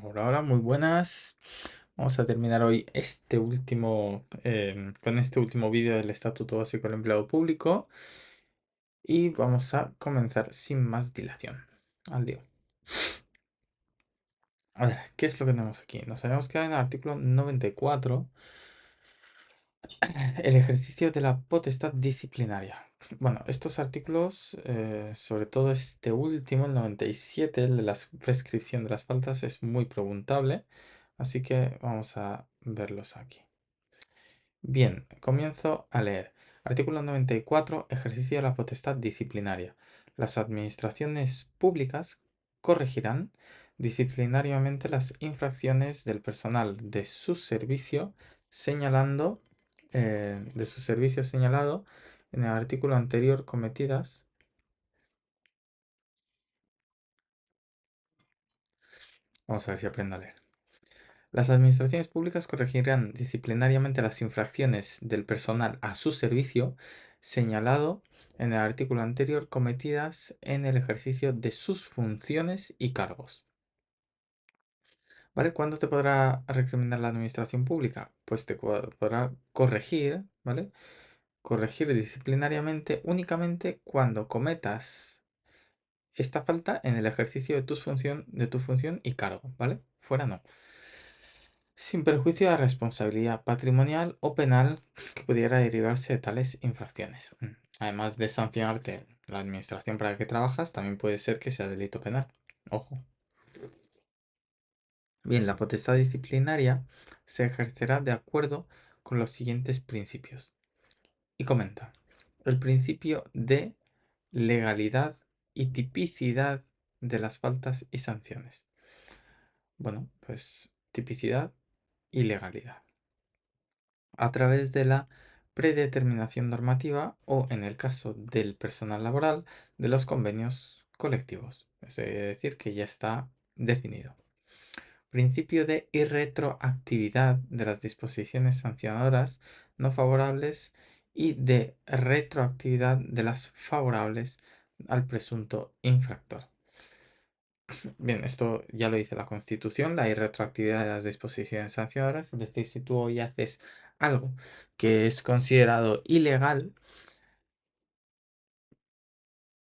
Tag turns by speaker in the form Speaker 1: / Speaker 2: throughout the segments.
Speaker 1: Hola, muy buenas. Vamos a terminar hoy con este último vídeo del Estatuto Básico del Empleado Público y vamos a comenzar sin más dilación. Al lío. A ver, ¿qué es lo que tenemos aquí? Nos habíamos quedado en el artículo 94, el ejercicio de la potestad disciplinaria. Bueno, estos artículos, sobre todo este último, el 97, el de la prescripción de las faltas, es muy preguntable, así que vamos a verlos aquí. Bien, comienzo a leer. Artículo 94. Ejercicio de la potestad disciplinaria. Las administraciones públicas corregirán disciplinariamente las infracciones del personal de su servicio señalando de su servicio señalado en el artículo anterior cometidas. Vamos a ver si aprendo a leer. Las administraciones públicas corregirán disciplinariamente las infracciones del personal a su servicio señalado en el artículo anterior cometidas en el ejercicio de sus funciones y cargos. ¿Vale? ¿Cuándo te podrá recriminar la administración pública? Pues te podrá corregir, ¿vale? Corregir disciplinariamente únicamente cuando cometas esta falta en el ejercicio de tu función y cargo, ¿vale? Fuera no. Sin perjuicio de la responsabilidad patrimonial o penal que pudiera derivarse de tales infracciones. Además de sancionarte la administración para la que trabajas, también puede ser que sea delito penal. Ojo. Bien, la potestad disciplinaria se ejercerá de acuerdo con los siguientes principios. Y comenta, el principio de legalidad y tipicidad de las faltas y sanciones. Bueno, pues tipicidad y legalidad, a través de la predeterminación normativa o, en el caso del personal laboral, de los convenios colectivos. Es decir, que ya está definido. Principio de irretroactividad de las disposiciones sancionadoras no favorables y de retroactividad de las favorables al presunto infractor. Bien, esto ya lo dice la Constitución, la irretroactividad de las disposiciones sancionadoras. Es decir, si tú hoy haces algo que es considerado ilegal,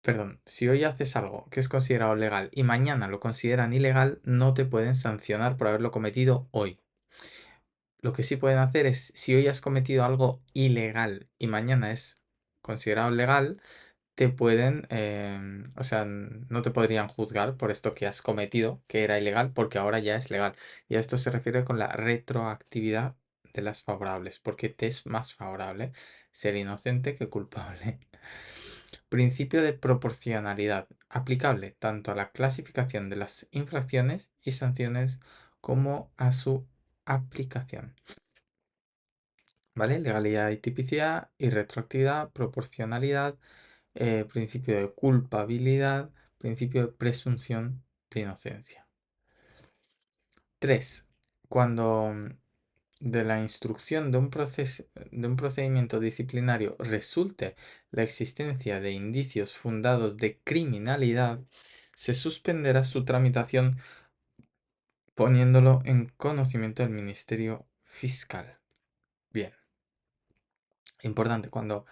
Speaker 1: perdón, si hoy haces algo que es considerado legal y mañana lo consideran ilegal, no te pueden sancionar por haberlo cometido hoy. Lo que sí pueden hacer es, si hoy has cometido algo ilegal y mañana es considerado legal, te pueden, o sea, no te podrían juzgar por esto que has cometido, que era ilegal, porque ahora ya es legal. Y a esto se refiere con la retroactividad de las favorables, porque te es más favorable ser inocente que culpable. Principio de proporcionalidad, aplicable tanto a la clasificación de las infracciones y sanciones como a su aplicación. ¿Vale? Legalidad y tipicidad, y retroactividad, proporcionalidad, principio de culpabilidad, principio de presunción de inocencia. 3. Cuando de la instrucción de un procedimiento disciplinario resulte la existencia de indicios fundados de criminalidad, se suspenderá su tramitación poniéndolo en conocimiento del Ministerio Fiscal. Bien, importante, cuando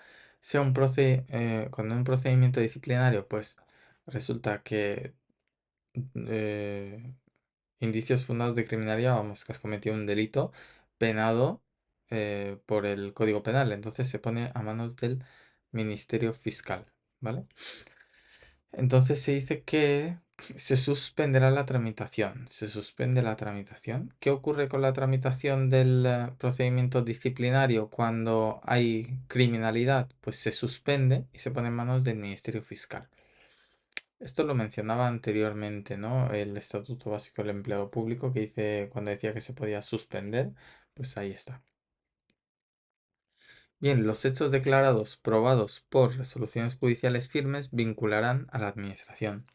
Speaker 1: un procedimiento disciplinario, pues resulta que eh, indicios fundados de criminalidad, vamos, que has cometido un delito penado por el Código Penal. Entonces se pone a manos del Ministerio Fiscal, ¿vale? Entonces se dice que se suspenderá la tramitación. Se suspende la tramitación. ¿Qué ocurre con la tramitación del procedimiento disciplinario cuando hay criminalidad? Pues se suspende y se pone en manos del Ministerio Fiscal. Esto lo mencionaba anteriormente, ¿no? El Estatuto Básico del Empleado Público que dice, cuando decía que se podía suspender, pues ahí está. Bien, los hechos declarados probados por resoluciones judiciales firmes vincularán a la administración.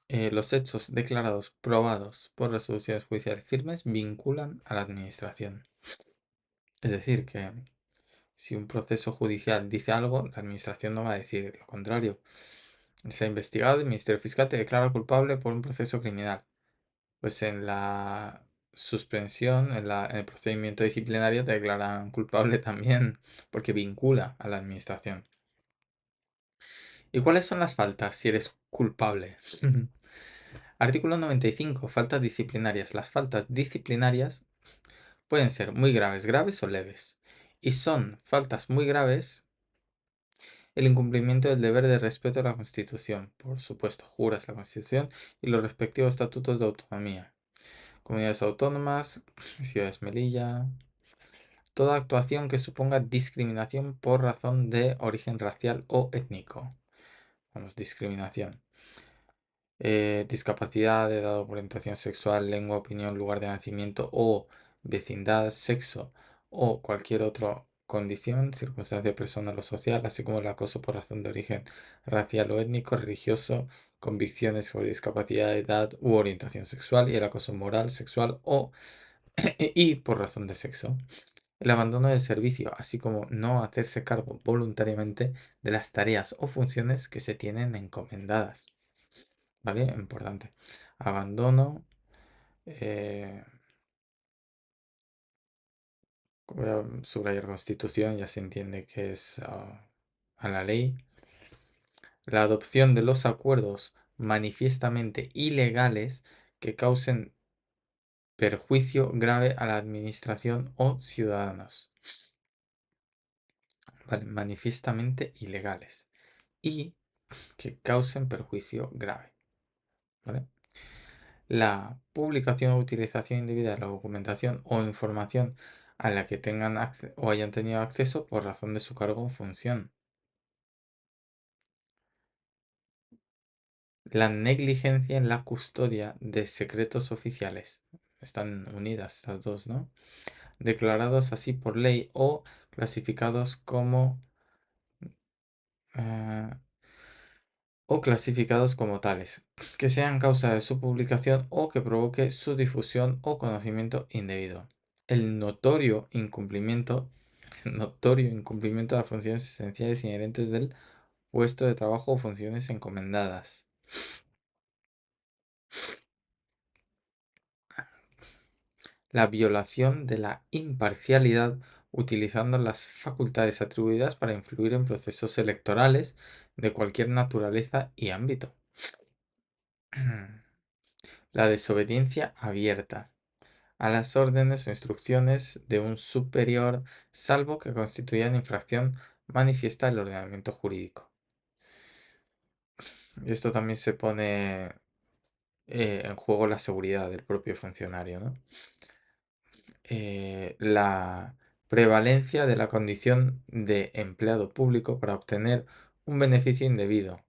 Speaker 1: Los hechos declarados probados por resoluciones judiciales firmes vinculan a la administración. Es decir, que Si un proceso judicial dice algo, la administración no va a decir lo contrario. Se ha investigado, el Ministerio Fiscal te declara culpable por un proceso criminal. Pues en la suspensión, en el procedimiento disciplinario te declaran culpable también, porque vincula a la administración. ¿Y cuáles son las faltas si eres culpable? Artículo 95. Faltas disciplinarias. Las faltas disciplinarias pueden ser muy graves, graves o leves. Y son faltas muy graves el incumplimiento del deber de respeto a la Constitución. Por supuesto, juras la Constitución y los respectivos estatutos de autonomía. Comunidades autónomas, ciudades Melilla. Toda actuación que suponga discriminación por razón de origen racial o étnico. Vamos, discriminación. Discapacidad, edad, orientación sexual, lengua, opinión, lugar de nacimiento o vecindad, sexo o cualquier otra condición, circunstancia personal o social, así como el acoso por razón de origen racial o étnico, religioso, convicciones sobre discapacidad, edad u orientación sexual y el acoso moral, sexual o y por razón de sexo. El abandono del servicio, así como no hacerse cargo voluntariamente de las tareas o funciones que se tienen encomendadas. ¿Vale? Importante. Abandono. eh, Voy a subrayar Constitución, ya se entiende que es a la ley. La adopción de los acuerdos manifiestamente ilegales que causen perjuicio grave a la administración o ciudadanos. ¿Vale? Manifiestamente ilegales. Y que causen perjuicio grave. ¿Vale? La publicación o utilización indebida de la documentación o información a la que tengan o hayan tenido acceso por razón de su cargo o función. La negligencia en la custodia de secretos oficiales. Están unidas estas dos, ¿no? Declarados así por ley o clasificados como eh, tales, que sean causa de su publicación o que provoque su difusión o conocimiento indebido. El notorio incumplimiento de las funciones esenciales inherentes del puesto de trabajo o funciones encomendadas. La violación de la imparcialidad utilizando las facultades atribuidas para influir en procesos electorales de cualquier naturaleza y ámbito. La desobediencia abierta a las órdenes o instrucciones de un superior, salvo que constituyan infracción manifiesta del ordenamiento jurídico. Y esto también se pone en juego la seguridad del propio funcionario, ¿no? La prevalencia de la condición de empleado público para obtener un beneficio indebido,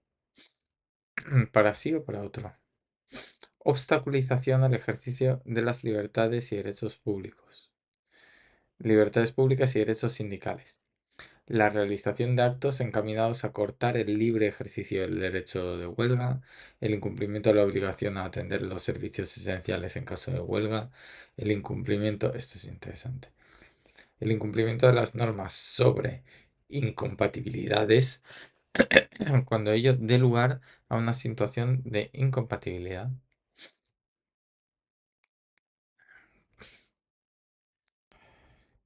Speaker 1: para sí o para otro. Obstaculización al ejercicio de las libertades y derechos públicos. Libertades públicas y derechos sindicales. La realización de actos encaminados a cortar el libre ejercicio del derecho de huelga, el incumplimiento de la obligación a atender los servicios esenciales en caso de huelga, el incumplimiento, esto es interesante, el incumplimiento de las normas sobre incompatibilidades cuando ello dé lugar a una situación de incompatibilidad.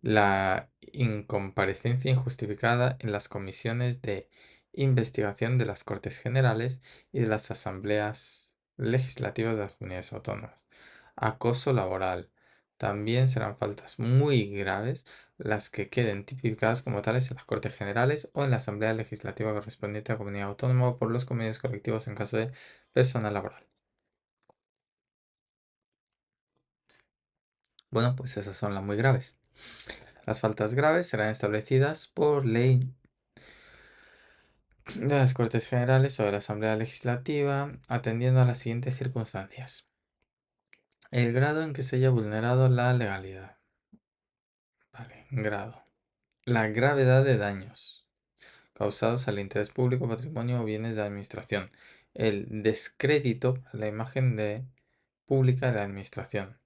Speaker 1: La incomparecencia injustificada en las comisiones de investigación de las Cortes Generales y de las asambleas legislativas de las comunidades autónomas. Acoso laboral. También serán faltas muy graves las que queden tipificadas como tales en las Cortes Generales o en la Asamblea Legislativa correspondiente a la comunidad autónoma o por los convenios colectivos en caso de personal laboral. Bueno, pues esas son las muy graves. Las faltas graves serán establecidas por ley de las Cortes Generales o de la Asamblea Legislativa, atendiendo a las siguientes circunstancias. El grado en que se haya vulnerado la legalidad. Vale, grado. La gravedad de daños causados al interés público, patrimonio o bienes de administración. El descrédito a la imagen pública de la administración.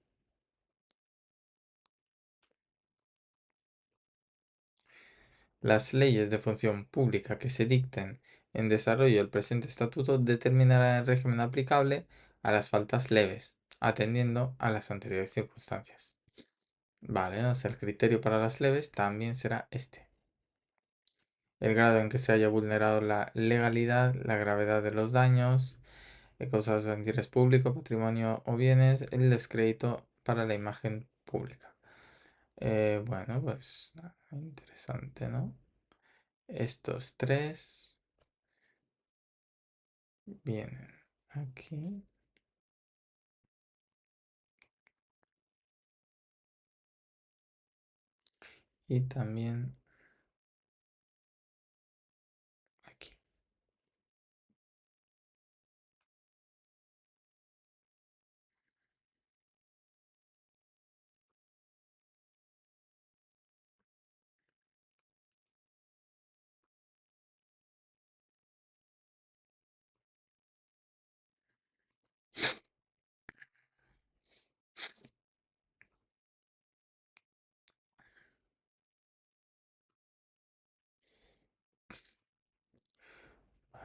Speaker 1: Las leyes de función pública que se dicten en desarrollo del presente estatuto determinarán el régimen aplicable a las faltas leves, atendiendo a las anteriores circunstancias. Vale, o sea, el criterio para las leves también será este. El grado en que se haya vulnerado la legalidad, la gravedad de los daños, causados de interés público, patrimonio o bienes, el descrédito para la imagen pública. Bueno, pues interesante, ¿no? Estos tres vienen aquí y también aquí.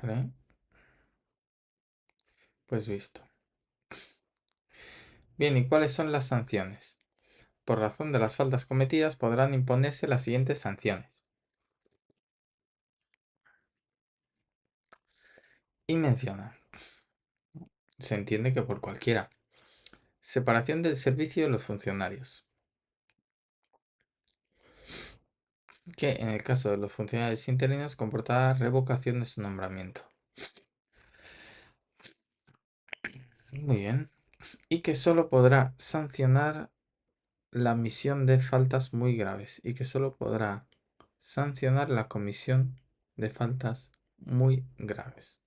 Speaker 1: Vale, pues visto. Bien, ¿y cuáles son las sanciones? Por razón de las faltas cometidas podrán imponerse las siguientes sanciones. Y menciona, se entiende que por cualquiera. Separación del servicio de los funcionarios, que en el caso de los funcionarios interinos comportará revocación de su nombramiento. Muy bien. Y que solo podrá sancionar la admisión de faltas muy graves y que solo podrá sancionar la comisión de faltas muy graves.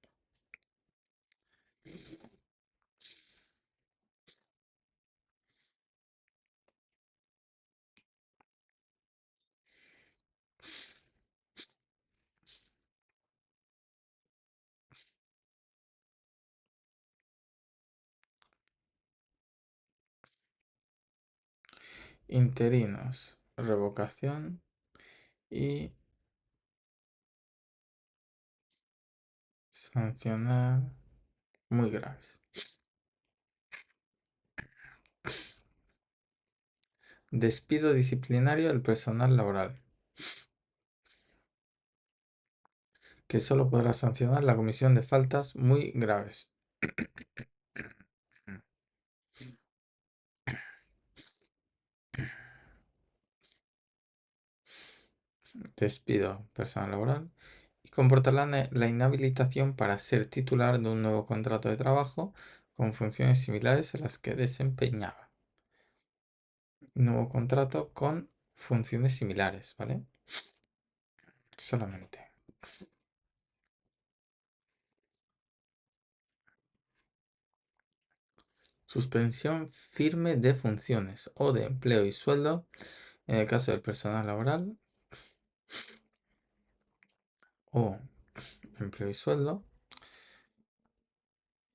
Speaker 1: Interinos, revocación y sancionar muy graves. Despido disciplinario del personal laboral, que solo podrá sancionar la comisión de faltas muy graves. Despido personal laboral y comportará la inhabilitación para ser titular de un nuevo contrato de trabajo con funciones similares a las que desempeñaba. Nuevo contrato con funciones similares, ¿vale? Solamente. Suspensión firme de funciones o de empleo y sueldo en el caso del personal laboral o empleo y sueldo.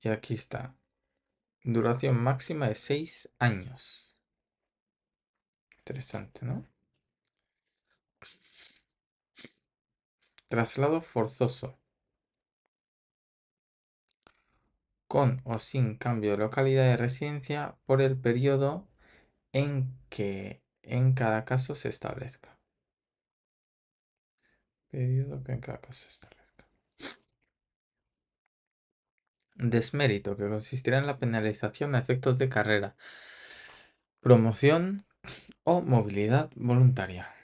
Speaker 1: Y aquí está. Duración máxima de 6 años. Interesante, ¿no? Traslado forzoso. Con o sin cambio de localidad de residencia por el periodo en que en cada caso se establezca. Periodo que en cada caso se establezca. Desmérito, que consistirá en la penalización a efectos de carrera, promoción o movilidad voluntaria.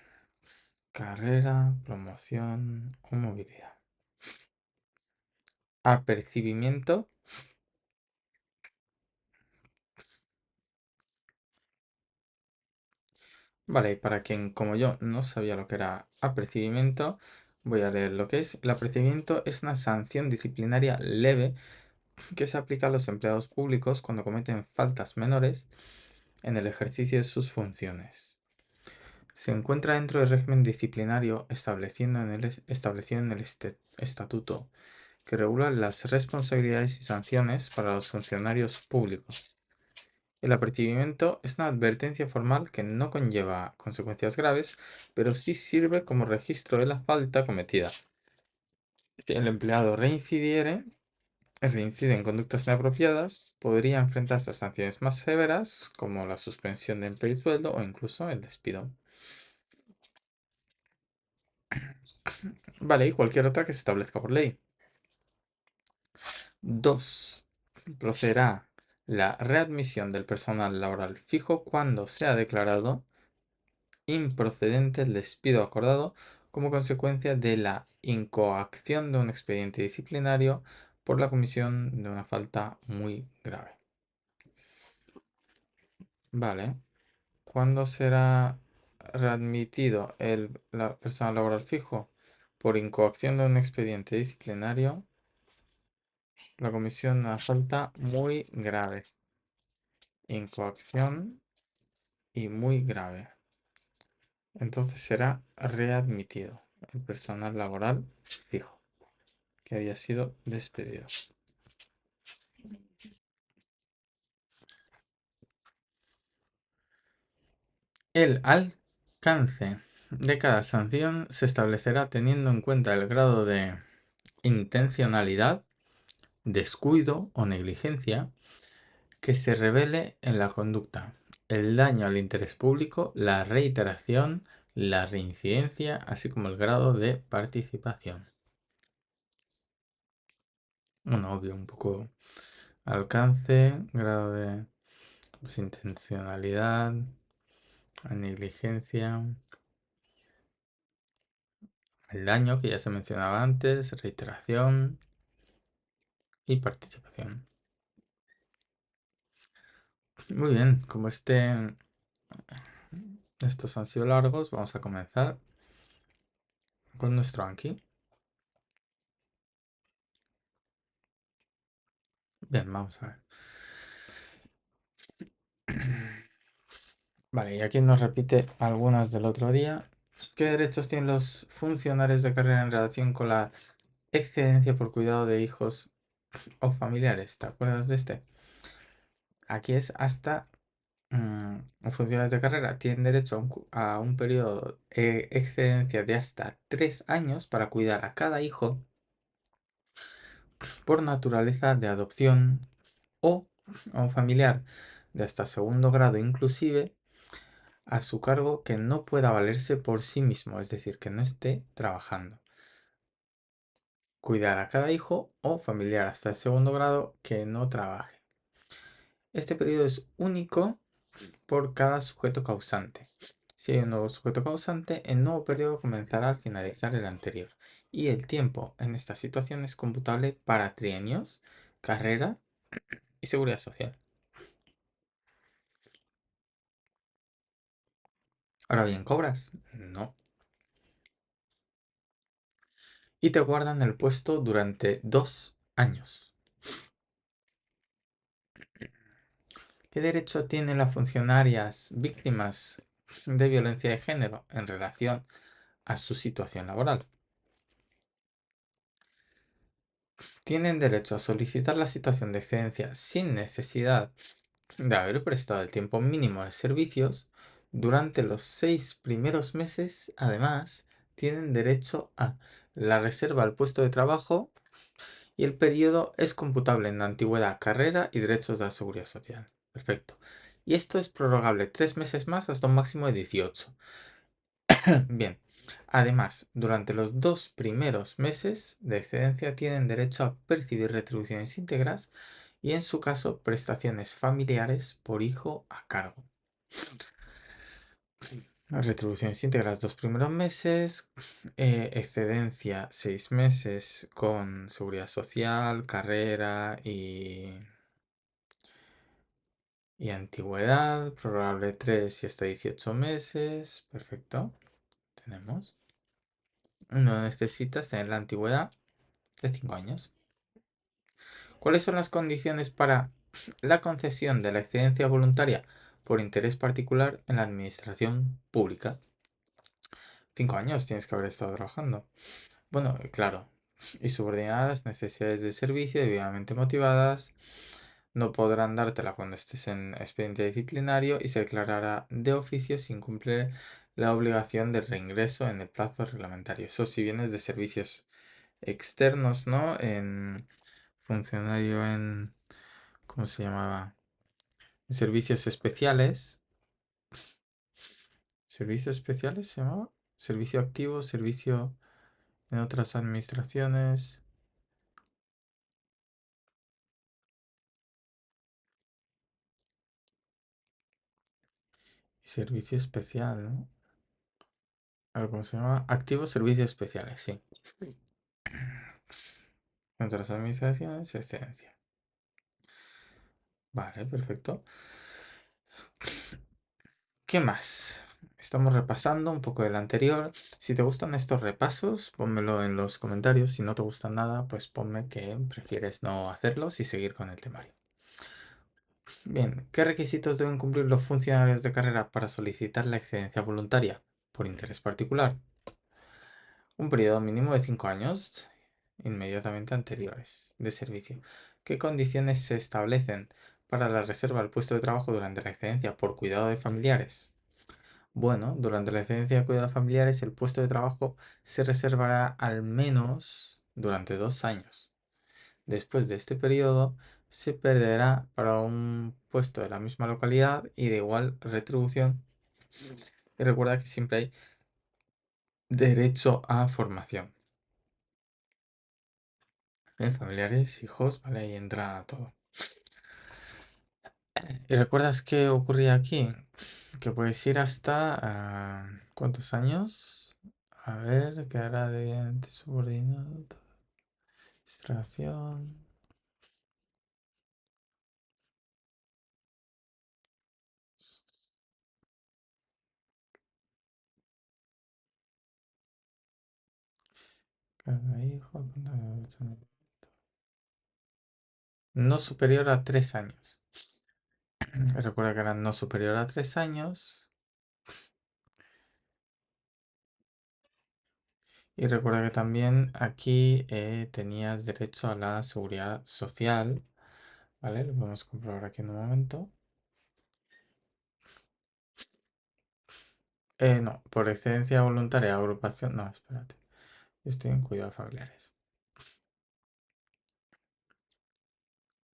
Speaker 1: Carrera, promoción o movilidad. Apercibimiento. Vale, y para quien como yo no sabía lo que era apercibimiento, voy a leer lo que es. El apercibimiento es una sanción disciplinaria leve que se aplica a los empleados públicos cuando cometen faltas menores en el ejercicio de sus funciones. Se encuentra dentro del régimen disciplinario establecido en el estatuto que regula las responsabilidades y sanciones para los funcionarios públicos. El apercibimiento es una advertencia formal que no conlleva consecuencias graves, pero sí sirve como registro de la falta cometida. Si el empleado reincide en conductas inapropiadas, podría enfrentarse a sanciones más severas, como la suspensión de empleo y sueldo o incluso el despido. Vale, y cualquier otra que se establezca por ley. 2. Procederá la readmisión del personal laboral fijo cuando sea declarado improcedente el despido acordado como consecuencia de la incoacción de un expediente disciplinario por la comisión de una falta muy grave. Vale. ¿Cuándo será readmitido la personal laboral fijo? Por incoacción de un expediente disciplinario, la comisión de una falta muy grave. Incoacción y muy grave. Entonces será readmitido el personal laboral fijo que había sido despedido. El alcance de cada sanción se establecerá teniendo en cuenta el grado de intencionalidad, descuido o negligencia que se revele en la conducta, el daño al interés público, la reiteración, la reincidencia, así como el grado de participación. Bueno, obvio, un poco alcance, grado de intencionalidad, negligencia, el daño que ya se mencionaba antes, reiteración y participación. Muy bien, como estos han sido largos, vamos a comenzar con nuestro Anki. Bien, vamos a ver. Vale, y aquí nos repite algunas del otro día. ¿Qué derechos tienen los funcionarios de carrera en relación con la excedencia por cuidado de hijos o familiares? ¿Te acuerdas de este? Aquí es hasta los funcionarios de carrera tienen derecho a un periodo de excedencia de hasta 3 años para cuidar a cada hijo por naturaleza de adopción o a un familiar de hasta segundo grado inclusive a su cargo que no pueda valerse por sí mismo, es decir, que no esté trabajando. Cuidar a cada hijo o familiar hasta el segundo grado que no trabaje. Este periodo es único por cada sujeto causante. Si hay un nuevo sujeto causante, el nuevo periodo comenzará al finalizar el anterior. Y el tiempo en esta situación es computable para trienios, carrera y seguridad social. Ahora bien, ¿cobras? No. Y te guardan el puesto durante 2 años. ¿Qué derecho tienen las funcionarias víctimas de violencia de género en relación a su situación laboral? Tienen derecho a solicitar la situación de excedencia sin necesidad de haber prestado el tiempo mínimo de servicios. Durante los 6 primeros meses, además, tienen derecho a la reserva al puesto de trabajo y el periodo es computable en antigüedad, carrera y derechos de la seguridad social. Perfecto. Y esto es prorrogable 3 meses más hasta un máximo de 18. Bien. Además, durante los 2 primeros meses de excedencia tienen derecho a percibir retribuciones íntegras y, en su caso, prestaciones familiares por hijo a cargo. Retribuciones íntegras 2 primeros meses, excedencia 6 meses con seguridad social, carrera y antigüedad, prorrogable 3 y hasta 18 meses. Perfecto. Tenemos. No necesitas tener la antigüedad de 5 años. ¿Cuáles son las condiciones para la concesión de la excedencia voluntaria por interés particular en la administración pública? 5 años tienes que haber estado trabajando. Bueno, claro. Y subordinadas las necesidades de servicio debidamente motivadas. No podrán dártela cuando estés en expediente disciplinario y se declarará de oficio si incumple la obligación de reingreso en el plazo reglamentario. Eso si vienes de servicios externos, ¿no? En funcionario en, ¿cómo se llamaba? Servicios especiales. ¿Servicios especiales se llamaba? Servicio activo, servicio en otras administraciones. Servicio especial, ¿no? A ver, ¿cómo se llama? Activos servicios especiales, sí. En otras administraciones, excedencia. Vale, perfecto. ¿Qué más? Estamos repasando un poco del anterior. Si te gustan estos repasos, pónmelo en los comentarios. Si no te gustan nada, pues ponme que prefieres no hacerlos y seguir con el temario. Bien, ¿qué requisitos deben cumplir los funcionarios de carrera para solicitar la excedencia voluntaria por interés particular? Un periodo mínimo de 5 años inmediatamente anteriores de servicio. ¿Qué condiciones se establecen para la reserva del puesto de trabajo durante la excedencia por cuidado de familiares? Bueno, durante la excedencia de cuidados familiares el puesto de trabajo se reservará al menos durante 2 años. Después de este periodo se perderá para un puesto de la misma localidad y de igual retribución. Y recuerda que siempre hay derecho a formación. Familiares, hijos, vale, ahí entra todo. ¿Y recuerdas qué ocurría aquí? Que puedes ir hasta... ¿cuántos años? A ver, quedará debidamente subordinado. Extracción. Cada hijo. No superior a 3 años. Recuerda que era no superior a 3 años. Y recuerda que también aquí tenías derecho a la seguridad social. ¿Vale? Lo podemos comprobar aquí en un momento. No, por excedencia voluntaria, agrupación. No, espérate. Estoy en cuidados familiares.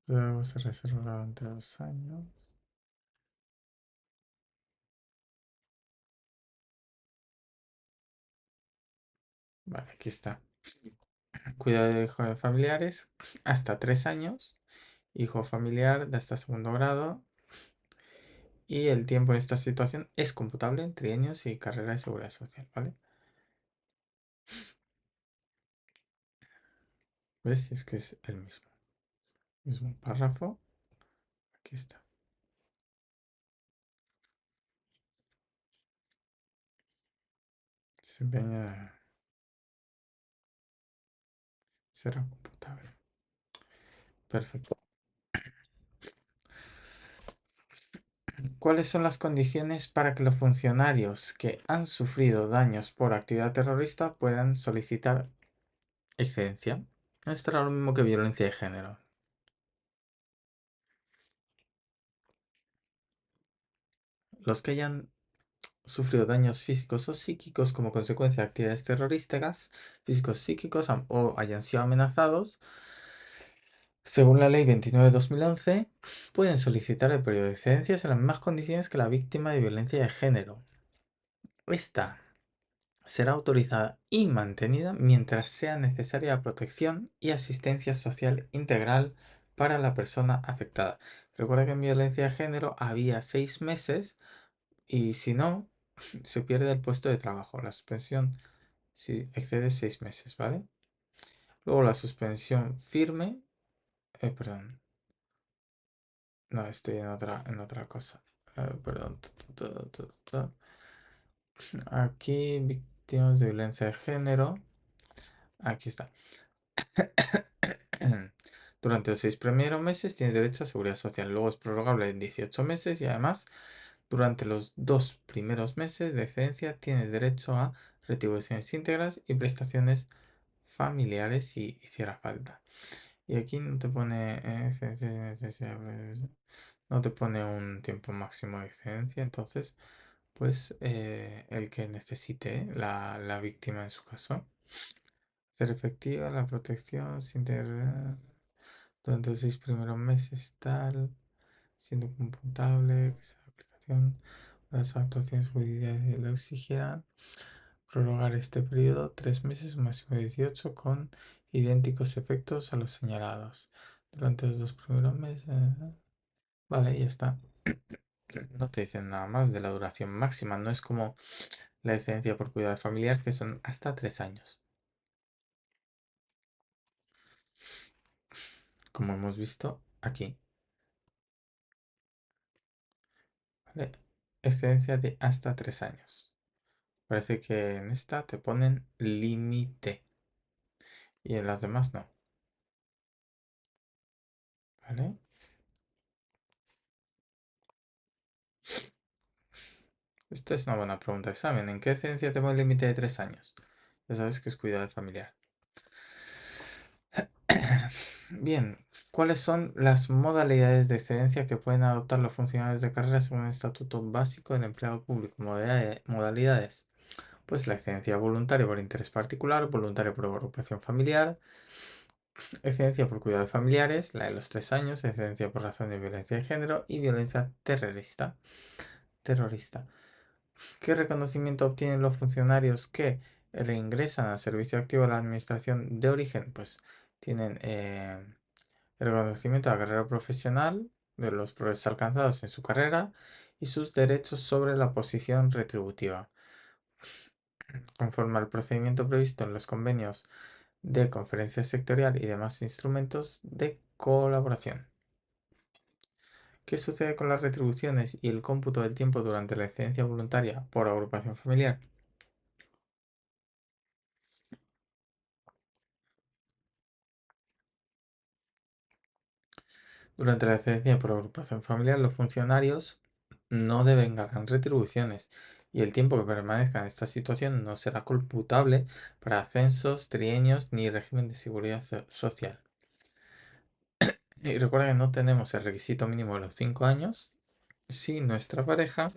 Speaker 1: Luego se reserva durante 2 años. Vale, aquí está. Cuidado de hijos de familiares hasta 3 años. Hijo familiar de hasta segundo grado. Y el tiempo de esta situación es computable en trienios y carrera de seguridad social, ¿vale? ¿Ves? Si es que es el mismo. Mismo párrafo. Aquí está. Desempeña será computable. Perfecto. ¿Cuáles son las condiciones para que los funcionarios que han sufrido daños por actividad terrorista puedan solicitar excedencia? Esto era lo mismo que violencia de género. Los que hayan sufrido daños físicos o psíquicos como consecuencia de actividades terrorísticas, físicos psíquicos o hayan sido amenazados, según la Ley 29/2011, pueden solicitar el periodo de excedencias en las mismas condiciones que la víctima de violencia de género. Esta será autorizada y mantenida mientras sea necesaria la protección y asistencia social integral para la persona afectada. Recuerda que en violencia de género había 6 meses y si no, se pierde el puesto de trabajo. La suspensión si excede 6 meses, ¿vale? Luego la suspensión firme, perdón, no, estoy en otra cosa. Perdón. Aquí, víctimas de violencia de género. Aquí está. Durante los 6 primeros meses tienes derecho a seguridad social. Luego es prorrogable en 18 meses y además durante los 2 primeros meses de excedencia tienes derecho a retribuciones íntegras y prestaciones familiares si hiciera falta. Y aquí no te pone no te pone un tiempo máximo de excedencia, entonces, pues el que necesite la víctima en su caso. Ser efectiva la protección sin tener durante los 6 primeros meses, tal, siendo computable, que esa aplicación, las actuaciones judiciales lo exigieran. Prorrogar este periodo 3 meses, máximo 18, con idénticos efectos a los señalados. Durante los 2 primeros meses. Vale, ya está. No te dicen nada más de la duración máxima. No es como la excedencia por cuidado familiar, que son hasta 3 años. Como hemos visto aquí. ¿Vale? Excedencia de hasta 3 años. Parece que en esta te ponen límite. Y en las demás no. ¿Vale? Esto es una buena pregunta de examen. ¿En qué excedencia te pone el límite de 3 años? Ya sabes que es cuidado familiar. Bien, ¿cuáles son las modalidades de excedencia que pueden adoptar los funcionarios de carrera según el Estatuto Básico del Empleado Público? Modalidades. Pues la excedencia voluntaria por interés particular, voluntaria por agrupación familiar, excedencia por cuidados familiares, la de los 3 años, excedencia por razón de violencia de género y violencia terrorista. ¿Qué reconocimiento obtienen los funcionarios que reingresan al servicio activo de la administración de origen? Pues tienen el reconocimiento de la carrera profesional, de los progresos alcanzados en su carrera y sus derechos sobre la posición retributiva, conforme al procedimiento previsto en los convenios de conferencia sectorial y demás instrumentos de colaboración. ¿Qué sucede con las retribuciones y el cómputo del tiempo durante la excedencia voluntaria por agrupación familiar? Durante la excedencia por agrupación familiar, los funcionarios no deben ganar retribuciones y el tiempo que permanezca en esta situación no será computable para ascensos, trienios ni régimen de seguridad social. Y recuerda que no tenemos el requisito mínimo de los 5 años si nuestra pareja,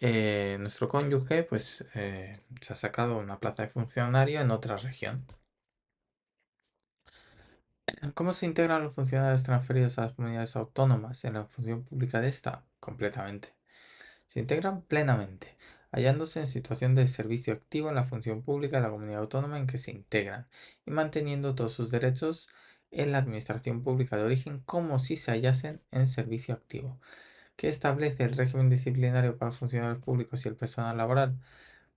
Speaker 1: nuestro cónyuge, pues se ha sacado una plaza de funcionario en otra región. ¿Cómo se integran los funcionarios transferidos a las comunidades autónomas en la función pública de esta? Completamente. Se integran plenamente, hallándose en situación de servicio activo en la función pública de la comunidad autónoma en que se integran y manteniendo todos sus derechos en la administración pública de origen como si se hallasen en servicio activo. ¿Qué establece el régimen disciplinario para funcionarios públicos y el personal laboral?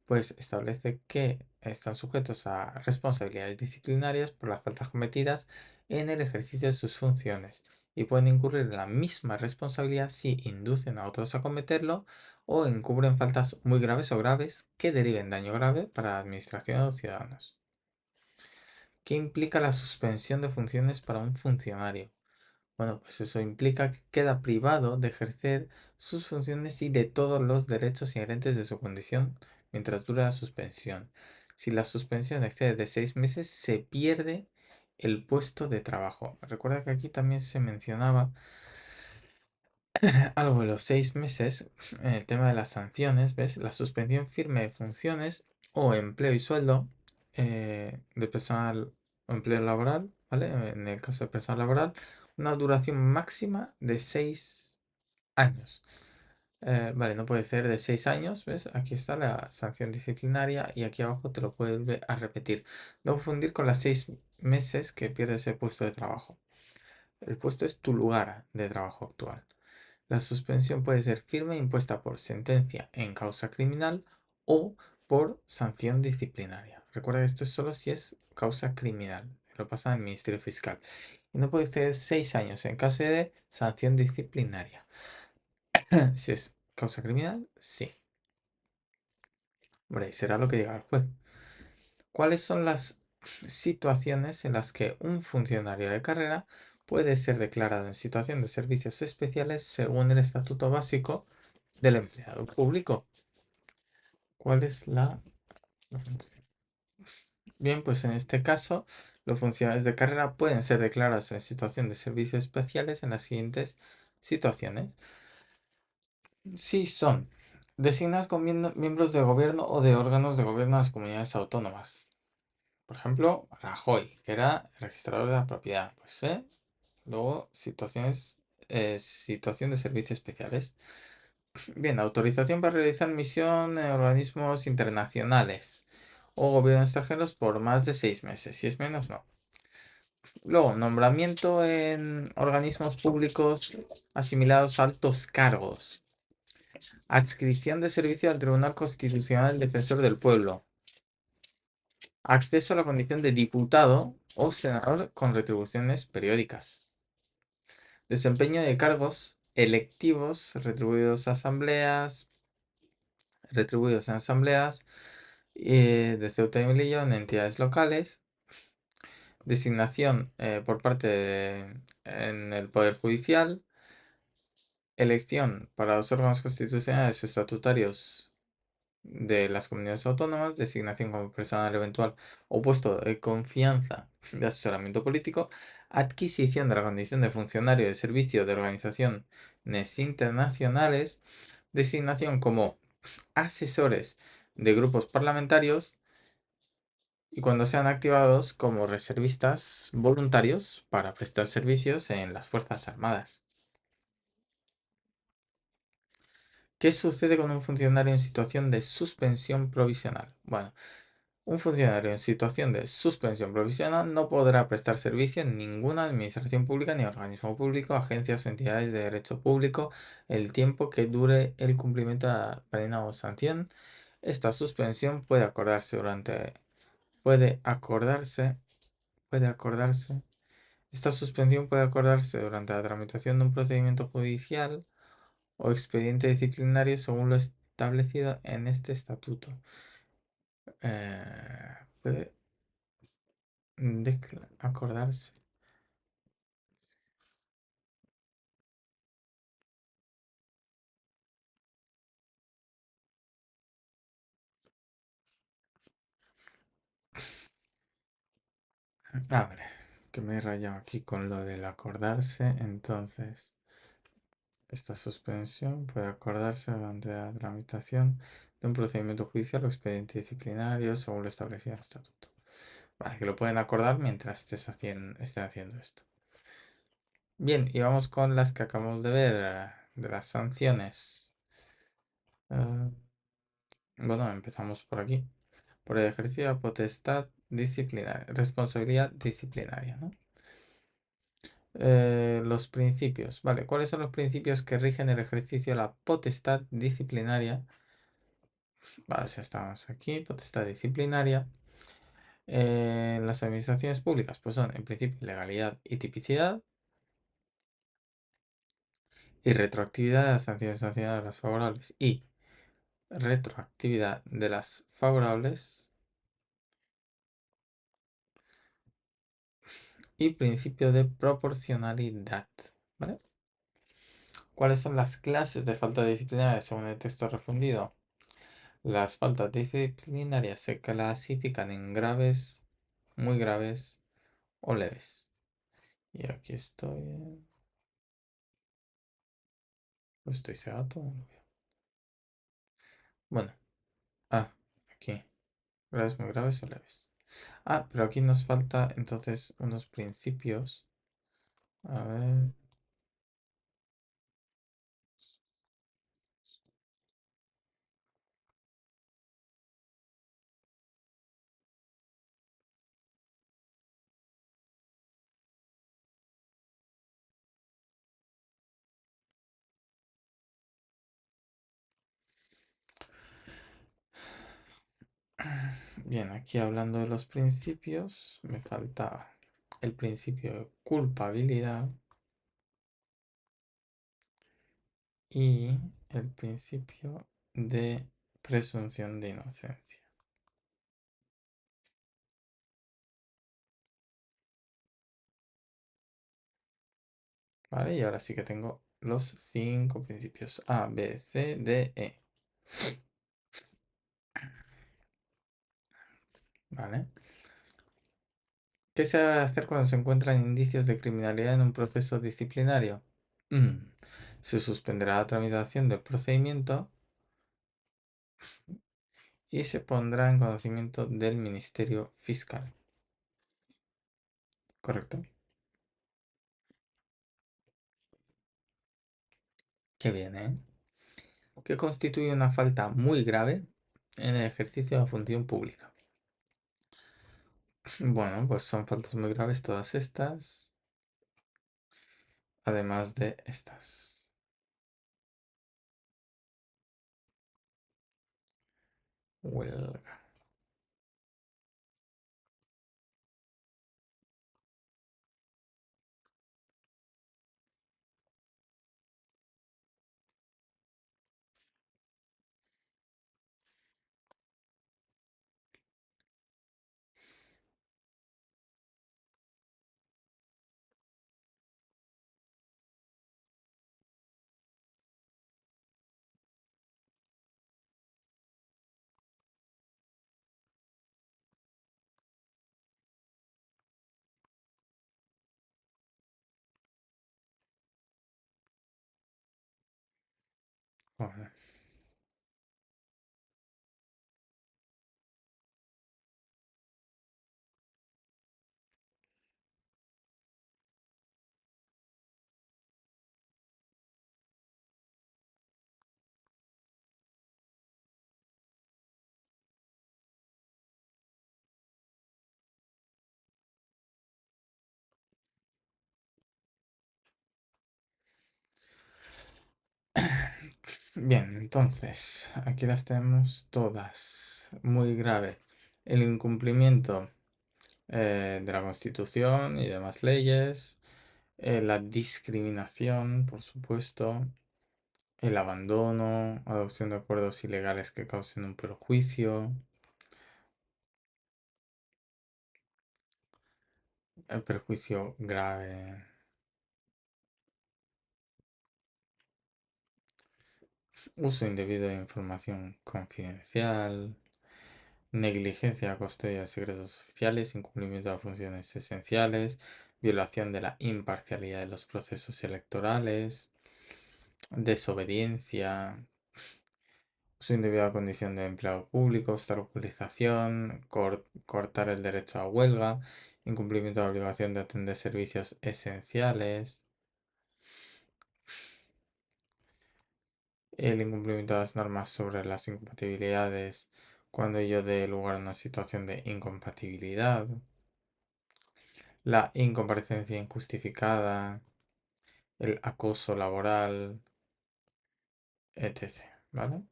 Speaker 1: Pues establece que están sujetos a responsabilidades disciplinarias por las faltas cometidas en el ejercicio de sus funciones y pueden incurrir en la misma responsabilidad si inducen a otros a cometerlo o encubren faltas muy graves o graves que deriven daño grave para la administración o los ciudadanos. ¿Qué implica la suspensión de funciones para un funcionario? Bueno, pues eso implica que queda privado de ejercer sus funciones y de todos los derechos inherentes de su condición mientras dura la suspensión. Si la suspensión excede de 6 meses, se pierde el puesto de trabajo. Recuerda que aquí también se mencionaba algo de los 6 meses en el tema de las sanciones, ¿ves? La suspensión firme de funciones o empleo y sueldo de personal o empleo laboral, ¿vale? En el caso de personal laboral, una duración máxima de 6 años. Vale, no puede ser de 6 años, ¿ves? Aquí está la sanción disciplinaria y aquí abajo te lo vuelve a repetir. No confundir con las 6 meses que pierdes el puesto de trabajo. El puesto es tu lugar de trabajo actual. La suspensión puede ser firme impuesta por sentencia en causa criminal o por sanción disciplinaria. Recuerda que esto es solo si es causa criminal. Lo pasa en el Ministerio Fiscal. Y no puede ser 6 años en caso de sanción disciplinaria. Si es causa criminal, sí. Hombre, será lo que diga el juez. ¿Cuáles son las situaciones en las que un funcionario de carrera puede ser declarado en situación de servicios especiales según el Estatuto Básico del Empleado Público? ¿Cuál es la... Bien, pues en este caso Los funcionarios de carrera pueden ser declarados en situación de servicios especiales en las siguientes situaciones. Si son designados como miembros de gobierno o de órganos de gobierno de las comunidades autónomas. Por ejemplo, Rajoy, que era registrador de la propiedad. Pues, luego, situación de servicios especiales. Bien, autorización para realizar misión en organismos internacionales o gobiernos extranjeros por más de 6 meses. Si es menos, no. Luego, nombramiento en organismos públicos asimilados a altos cargos. Adscripción de servicio al Tribunal Constitucional Defensor del Pueblo. Acceso a la condición de diputado o senador con retribuciones periódicas. Desempeño de cargos electivos retribuidos en asambleas de Ceuta y Melilla en entidades locales. Designación por en el Poder Judicial. Elección para los órganos constitucionales o estatutarios de las comunidades autónomas, designación como personal eventual o puesto de confianza de asesoramiento político, adquisición de la condición de funcionario de servicio de organizaciones internacionales, designación como asesores de grupos parlamentarios y cuando sean activados como reservistas voluntarios para prestar servicios en las Fuerzas Armadas. ¿Qué sucede con un funcionario en situación de suspensión provisional? Bueno, un funcionario en situación de suspensión provisional no podrá prestar servicio en ninguna administración pública ni organismo público, agencias o entidades de derecho público el tiempo que dure el cumplimiento de la pena o sanción. Esta suspensión puede acordarse, puede acordarse. Esta suspensión puede acordarse durante la tramitación de un procedimiento judicial o expediente disciplinario según lo establecido en este estatuto. Puede acordarse. A ver, que me he rayado aquí con lo del acordarse. Entonces, esta suspensión puede acordarse durante la tramitación de un procedimiento judicial o expediente disciplinario según lo establecido en el estatuto. Vale, que lo pueden acordar mientras estén haciendo esto. Bien, y vamos con las que acabamos de ver, de las sanciones. Eh, bueno, empezamos por aquí. Por el ejercicio de potestad disciplinaria, responsabilidad disciplinaria, ¿no? Los principios, ¿vale? ¿Cuáles son los principios que rigen el ejercicio de la potestad disciplinaria? Vale, ya estamos aquí, potestad disciplinaria. En las administraciones públicas, pues son en principio legalidad y tipicidad y retroactividad de las sanciones sancionadas de las favorables y retroactividad de las favorables y principio de proporcionalidad, ¿vale? ¿Cuáles son las clases de falta disciplinaria según el texto refundido? Las faltas disciplinarias se clasifican en graves, muy graves o leves. Y aquí estoy. Pues estoy cegado. Bueno, aquí. Graves, muy graves o leves. Pero aquí nos falta entonces unos principios. A ver. Bien, aquí hablando de los principios, me falta el principio de culpabilidad y el principio de presunción de inocencia. ¿Vale? Y ahora sí que tengo los 5 principios A, B, C, D, E. ¿Vale? ¿Qué se debe hacer cuando se encuentran indicios de criminalidad en un proceso disciplinario? Mm, Se suspenderá la tramitación del procedimiento y se pondrá en conocimiento del Ministerio Fiscal. ¿Correcto? Qué bien, ¿eh? ¿Qué constituye una falta muy grave en el ejercicio de la función pública? Bueno, pues son faltas muy graves todas estas, además de estas. Huelga. Joder. Bien, entonces, aquí las tenemos todas. Muy grave. El incumplimiento de la Constitución y demás leyes. La discriminación, por supuesto. El abandono, adopción de acuerdos ilegales que causen un perjuicio. El perjuicio grave. Uso indebido de información confidencial. Negligencia a custodia de secretos oficiales, incumplimiento de funciones esenciales, violación de la imparcialidad de los procesos electorales, desobediencia, uso indebido de condición de empleado público, obstaculización, cortar el derecho a huelga, incumplimiento de la obligación de atender servicios esenciales, el incumplimiento de las normas sobre las incompatibilidades cuando ello dé lugar a una situación de incompatibilidad, la incomparecencia injustificada, el acoso laboral, etc. ¿Vale?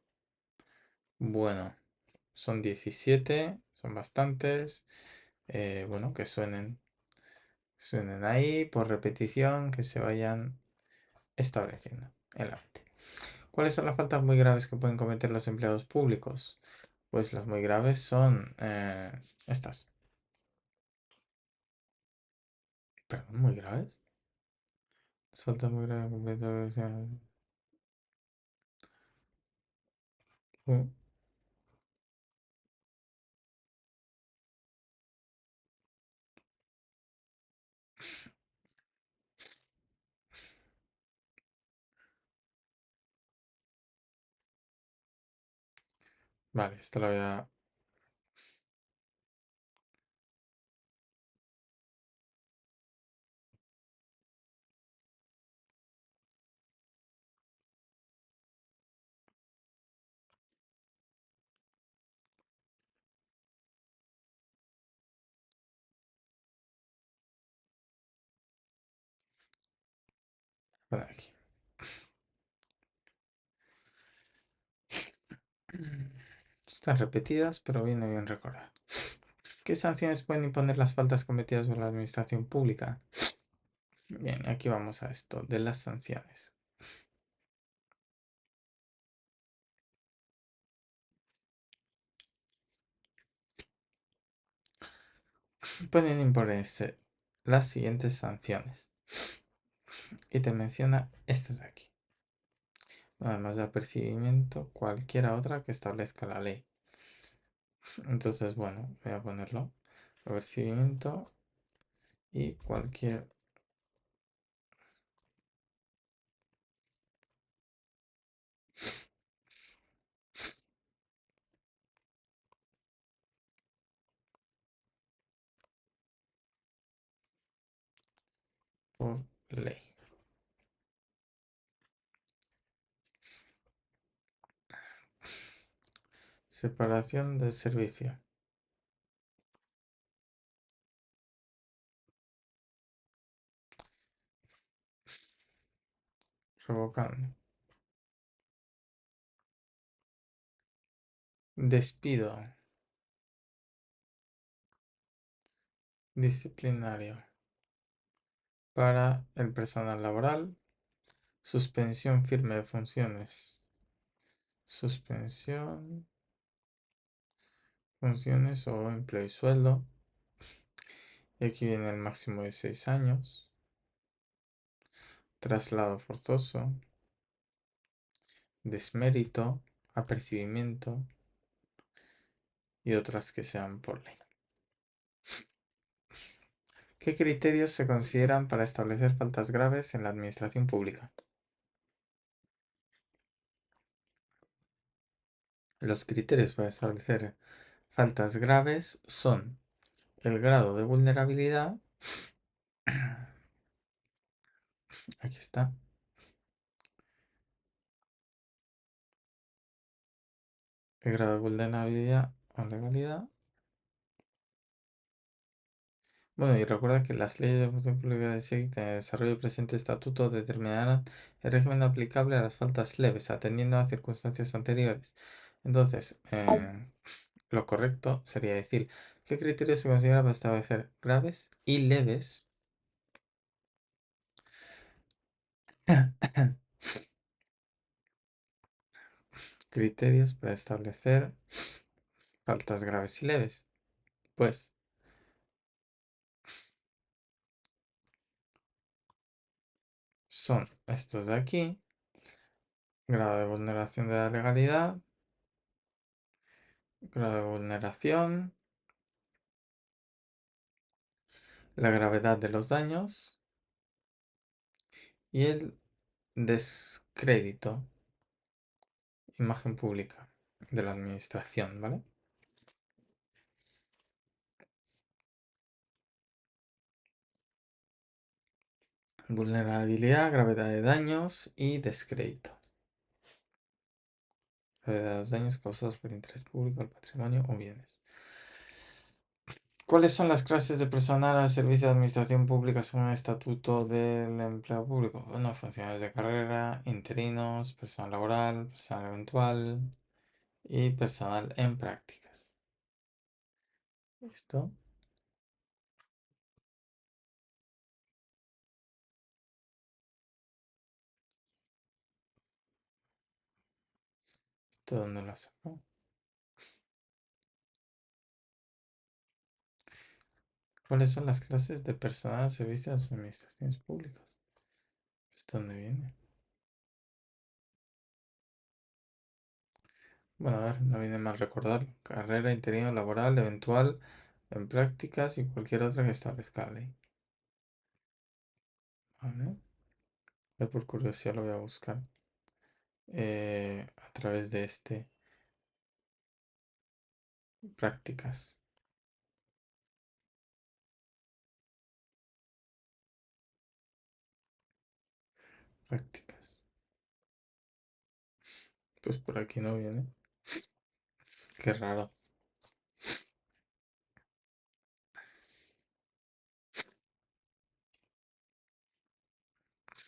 Speaker 1: Bueno, son 17, son bastantes. Bueno, que suenen ahí por repetición, que se vayan estableciendo en la mente. ¿Cuáles son las faltas muy graves que pueden cometer los empleados públicos? Pues las muy graves son estas. Perdón, muy graves. Las faltas muy graves uh, Vale, esto lo voy a poner aquí. Están repetidas, pero viene bien recordar. ¿Qué sanciones pueden imponer las faltas cometidas por la administración pública? Bien, aquí vamos a esto de las sanciones. Pueden imponerse las siguientes sanciones. Y te menciona estas de aquí. Además de apercibimiento, cualquiera otra que establezca la ley. Entonces, bueno, voy a ponerlo. Apercibimiento y cualquier por ley. Separación del servicio. Revocando. Despido. Disciplinario. Para el personal laboral. Suspensión firme de funciones. Suspensión. Funciones o empleo y sueldo. Y aquí viene el máximo de 6 años. Traslado forzoso. Desmérito. Apercibimiento. Y otras que sean por ley. ¿Qué criterios se consideran para establecer faltas graves en la administración pública? Los criterios para establecer faltas graves son el grado de vulnerabilidad, aquí está, el grado de vulnerabilidad o legalidad. Bueno, y recuerda que las leyes de función pública de desarrollo del presente estatuto determinarán el régimen aplicable a las faltas leves, atendiendo a circunstancias anteriores. Entonces, lo correcto sería decir, ¿qué criterios se consideran para establecer graves y leves? Criterios para establecer faltas graves y leves. Pues son estos de aquí. Grado de vulneración de la legalidad. Grado de vulneración. La gravedad de los daños. Y el descrédito. Imagen pública de la administración, ¿vale? Vulnerabilidad, gravedad de daños y descrédito. Gravedad de los daños causados por interés público al patrimonio o bienes. ¿Cuáles son las clases de personal al servicio de administración pública según el Estatuto del Empleo Público? Bueno, funcionarios de carrera, interinos, personal laboral, personal eventual y personal en prácticas. ¿Esto? ¿Esto dónde lo saco? ¿Cuáles son las clases de personal al servicio de las administraciones públicas? ¿Esto dónde viene? Bueno, a ver, no viene mal recordar. Carrera, interino, laboral, eventual, en prácticas y cualquier otra que establezca la ley. ¿Vale? Yo por curiosidad lo voy a buscar a través de prácticas. Prácticas. Pues por aquí no viene. Qué raro.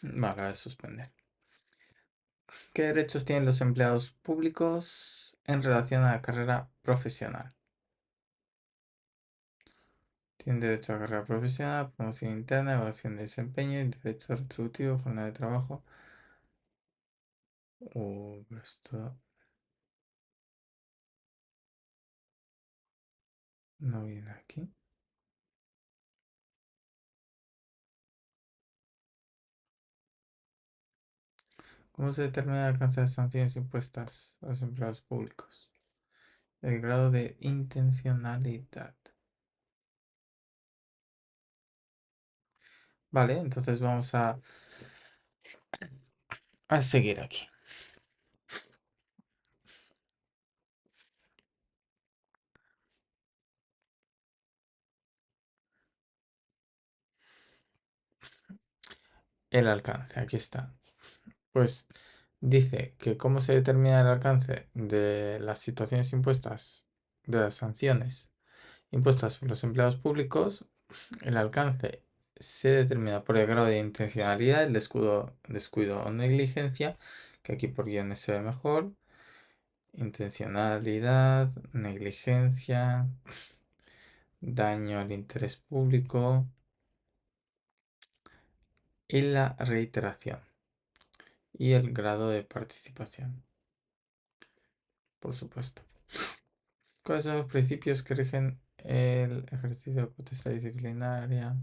Speaker 1: Vale, voy a suspender. ¿Qué derechos tienen los empleados públicos en relación a la carrera profesional? Tienen derecho a carrera profesional, promoción interna, evaluación de desempeño y derecho retributivo, jornada de trabajo. Esto no viene aquí. ¿Cómo se determina el alcance de las sanciones impuestas a los empleados públicos? El grado de intencionalidad. Vale, entonces vamos a seguir aquí. El alcance, aquí está. Pues dice que cómo se determina el alcance de las situaciones impuestas, de las sanciones impuestas por los empleados públicos. El alcance se determina por el grado de intencionalidad, el descuido o negligencia, que aquí por guiones se ve mejor. Intencionalidad, negligencia, daño al interés público y la reiteración y el grado de participación, por supuesto. ¿Cuáles son los principios que rigen el ejercicio de potestad disciplinaria?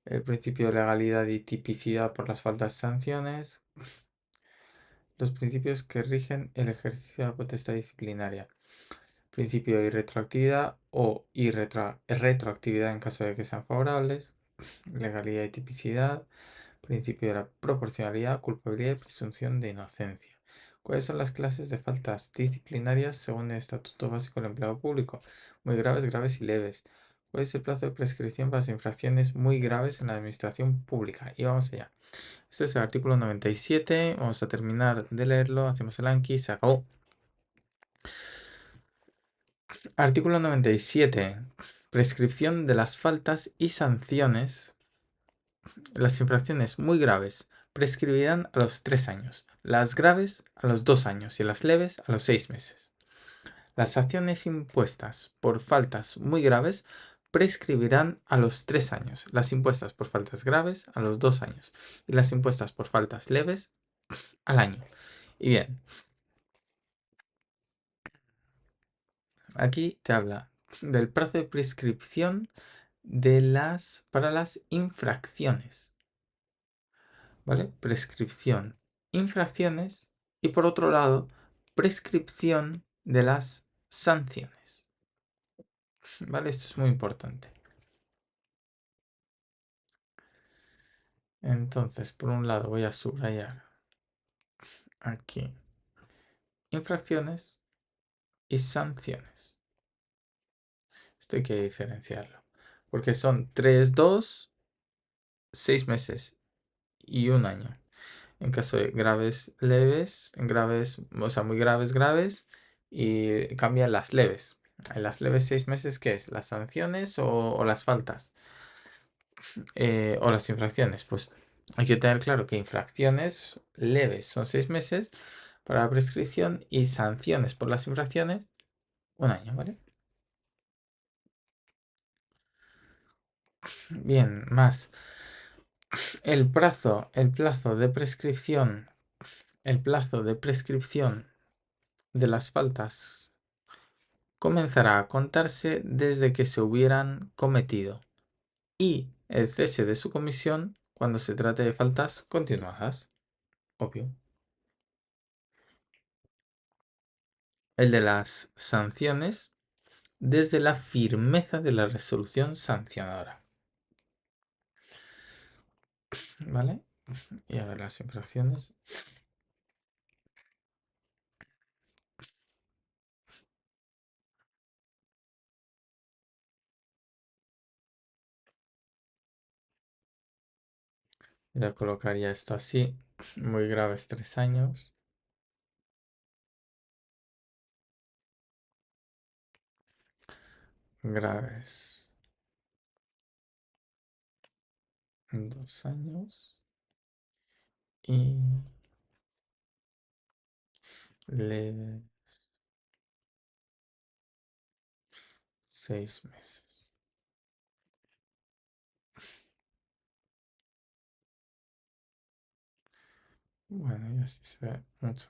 Speaker 1: El principio de legalidad y tipicidad por las faltas sanciones. Los principios que rigen el ejercicio de la potestad disciplinaria. Principio de irretroactividad o retroactividad en caso de que sean favorables. Legalidad y tipicidad. Principio de la proporcionalidad, culpabilidad y presunción de inocencia. ¿Cuáles son las clases de faltas disciplinarias según el Estatuto Básico del Empleado Público? Muy graves, graves y leves. ¿Cuál es el plazo de prescripción para las infracciones muy graves en la administración pública? Y vamos allá. Este es el artículo 97. Vamos a terminar de leerlo. Hacemos el Anki. Se acabó. Artículo 97. Prescripción de las faltas y sanciones. Las infracciones muy graves prescribirán a los 3 años, las graves a los 2 años y las leves a los 6 meses. Las sanciones impuestas por faltas muy graves prescribirán a los 3 años, las impuestas por faltas graves a los 2 años y las impuestas por faltas leves al año. Y bien, aquí te habla del plazo de prescripción para las infracciones. ¿Vale? Prescripción, infracciones y por otro lado, prescripción de las sanciones. ¿Vale? Esto es muy importante. Entonces, por un lado voy a subrayar aquí infracciones y sanciones. Esto hay que diferenciarlo. Porque son 3, 2, 6 meses y un año. En caso de graves, leves, en graves, o sea, muy graves, graves, y cambian las leves. En las leves 6 meses, ¿qué es? ¿Las sanciones o las faltas? O las infracciones. Pues hay que tener claro que infracciones leves son 6 meses para la prescripción y sanciones por las infracciones, un año, ¿vale? Bien, más. El plazo de prescripción, el plazo de prescripción de las faltas comenzará a contarse desde que se hubieran cometido y el cese de su comisión cuando se trate de faltas continuadas. Obvio. El de las sanciones desde la firmeza de la resolución sancionadora. ¿Vale? Y a ver las infracciones. Voy a colocaría esto así. Muy graves 3 años. Graves 2 años. Y leve 6 meses. Bueno, y así se ve mucho.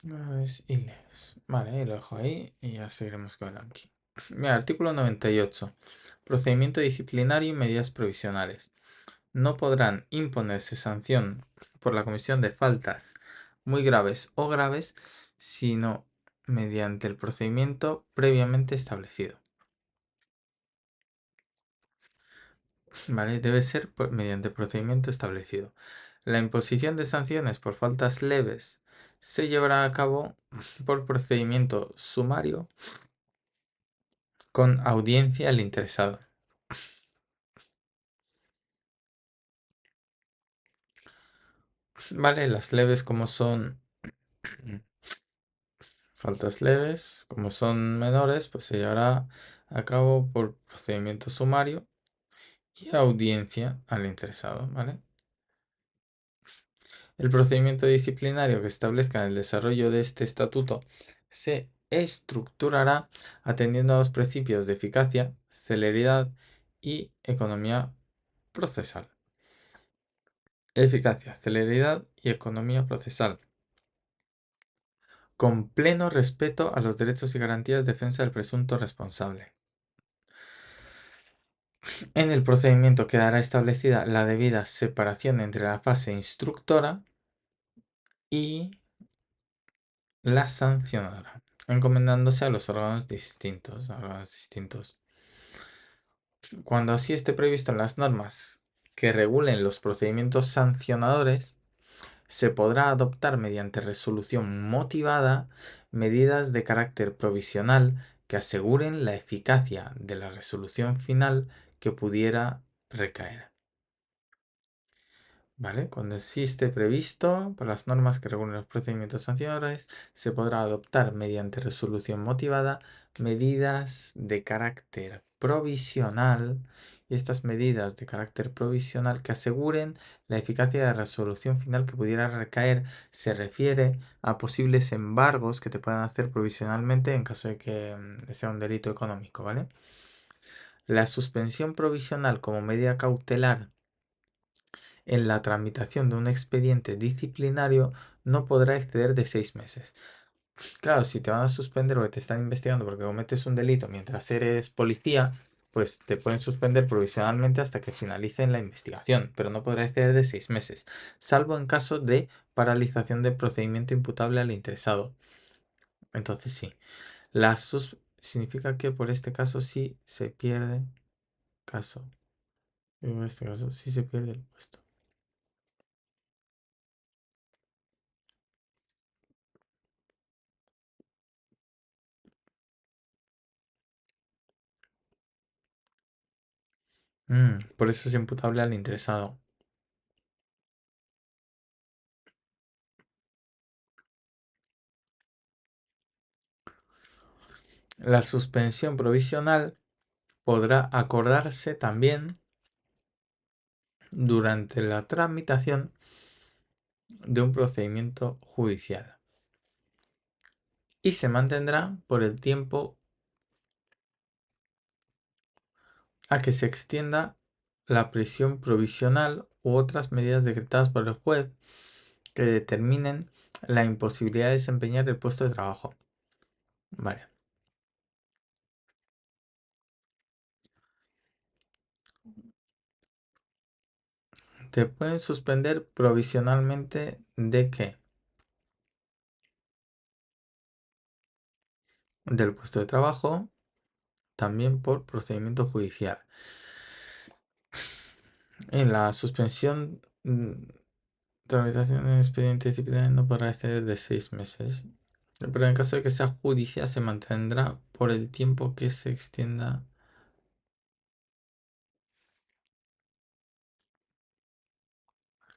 Speaker 1: Graves y leves. Vale, lo dejo ahí y ya seguiremos con el Anki. Mira, artículo 98. Procedimiento disciplinario y medidas provisionales. No podrán imponerse sanción por la comisión de faltas muy graves o graves, sino mediante el procedimiento previamente establecido. ¿Vale? Debe ser mediante procedimiento establecido. La imposición de sanciones por faltas leves se llevará a cabo por procedimiento sumario con audiencia al interesado. ¿Vale? Las leves como son faltas leves, como son menores, pues se llevará a cabo por procedimiento sumario y audiencia al interesado, ¿vale? El procedimiento disciplinario que establezca en el desarrollo de este estatuto se estructurará atendiendo a los principios de eficacia, celeridad y economía procesal. Eficacia, celeridad y economía procesal, con pleno respeto a los derechos y garantías de defensa del presunto responsable. En el procedimiento quedará establecida la debida separación entre la fase instructora y la sancionadora, encomendándose a los órganos distintos, Cuando así esté previsto en las normas que regulen los procedimientos sancionadores, se podrá adoptar mediante resolución motivada medidas de carácter provisional que aseguren la eficacia de la resolución final que pudiera recaer. ¿Vale? Cuando existe previsto por las normas que regulen los procedimientos sancionadores, se podrá adoptar mediante resolución motivada medidas de carácter provisional y estas medidas de carácter provisional que aseguren la eficacia de la resolución final que pudiera recaer se refiere a posibles embargos que te puedan hacer provisionalmente en caso de que sea un delito económico, ¿vale? La suspensión provisional como medida cautelar en la tramitación de un expediente disciplinario no podrá exceder de 6 meses. Claro, si te van a suspender porque te están investigando porque cometes un delito mientras eres policía, pues te pueden suspender provisionalmente hasta que finalicen la investigación, pero no podrá exceder de 6 meses, salvo en caso de paralización del procedimiento imputable al interesado. Entonces sí, significa que por este caso sí se pierde caso. En este caso sí se pierde el puesto. Por eso es imputable al interesado. La suspensión provisional podrá acordarse también durante la tramitación de un procedimiento judicial y se mantendrá por el tiempo a que se extienda la prisión provisional u otras medidas decretadas por el juez que determinen la imposibilidad de desempeñar el puesto de trabajo. Vale. Te pueden suspender provisionalmente ¿de qué? Del puesto de trabajo, también por procedimiento judicial. En la suspensión, tramitación en expediente disciplinario no podrá exceder de 6 meses. Pero en caso de que sea judicial, se mantendrá por el tiempo que se extienda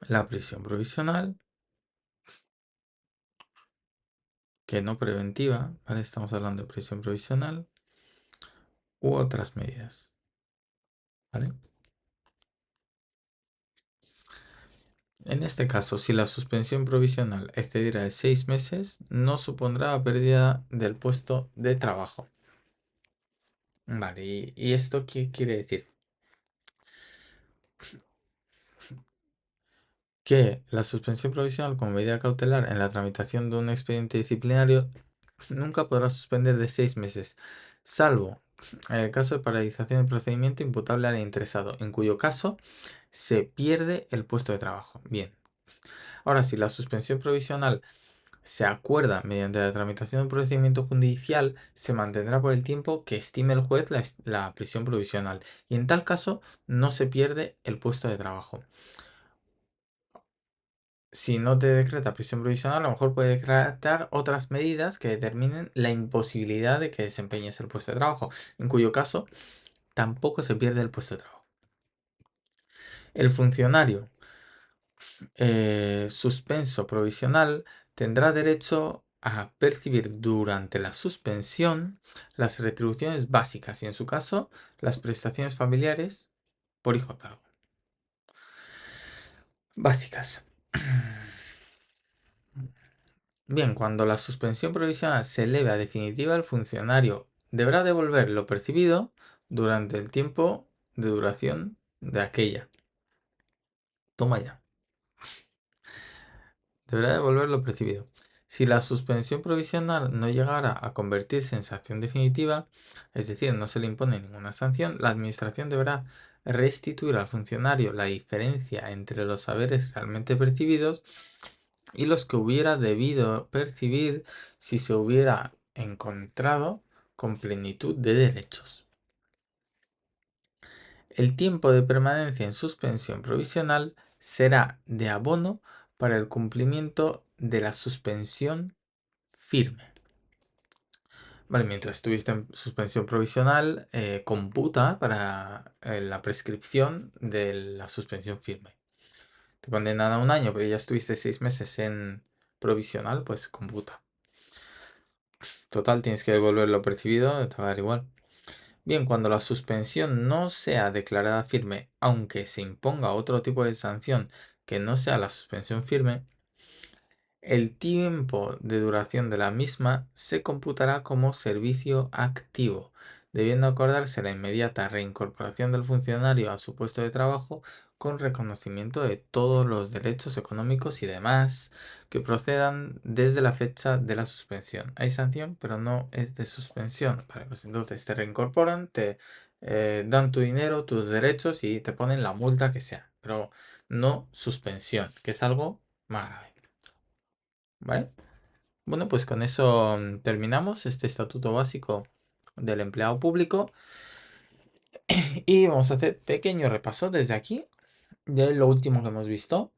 Speaker 1: la prisión provisional, que no preventiva, ¿vale? Estamos hablando de prisión provisional u otras medidas, ¿vale? En este caso, si la suspensión provisional excediera de 6 meses, no supondrá pérdida del puesto de trabajo. Vale, ¿y esto qué quiere decir? Que la suspensión provisional como medida cautelar en la tramitación de un expediente disciplinario nunca podrá suspender de 6 meses, salvo el caso de paralización del procedimiento imputable al interesado, en cuyo caso se pierde el puesto de trabajo. Bien. Ahora, si la suspensión provisional se acuerda mediante la tramitación de un procedimiento judicial, se mantendrá por el tiempo que estime el juez la prisión provisional y en tal caso no se pierde el puesto de trabajo. Si no te decreta prisión provisional, a lo mejor puede decretar otras medidas que determinen la imposibilidad de que desempeñes el puesto de trabajo, en cuyo caso tampoco se pierde el puesto de trabajo. El funcionario suspenso provisional tendrá derecho a percibir durante la suspensión las retribuciones básicas y, en su caso, las prestaciones familiares por hijo a cargo. Básicas. Bien, cuando la suspensión provisional se eleve a definitiva, el funcionario deberá devolver lo percibido durante el tiempo de duración de aquella. Toma ya. Deberá devolver lo percibido. Si la suspensión provisional no llegara a convertirse en sanción definitiva, es decir, no se le impone ninguna sanción, la Administración deberá restituir al funcionario la diferencia entre los haberes realmente percibidos y los que hubiera debido percibir si se hubiera encontrado con plenitud de derechos. El tiempo de permanencia en suspensión provisional será de abono para el cumplimiento de la suspensión firme. Vale, mientras estuviste en suspensión provisional, computa para la prescripción de la suspensión firme. Te condenan a un año, pero ya estuviste 6 meses en provisional, pues computa. Total, tienes que devolver lo percibido, te va a dar igual. Bien, cuando la suspensión no sea declarada firme, aunque se imponga otro tipo de sanción que no sea la suspensión firme, el tiempo de duración de la misma se computará como servicio activo, debiendo acordarse la inmediata reincorporación del funcionario a su puesto de trabajo con reconocimiento de todos los derechos económicos y demás que procedan desde la fecha de la suspensión. Hay sanción, pero no es de suspensión. Vale, pues entonces te reincorporan, te dan tu dinero, tus derechos y te ponen la multa que sea, pero no suspensión, que es algo más grave. ¿Vale? Bueno, pues con eso terminamos este estatuto básico del empleado público y vamos a hacer pequeño repaso desde aquí de lo último que hemos visto.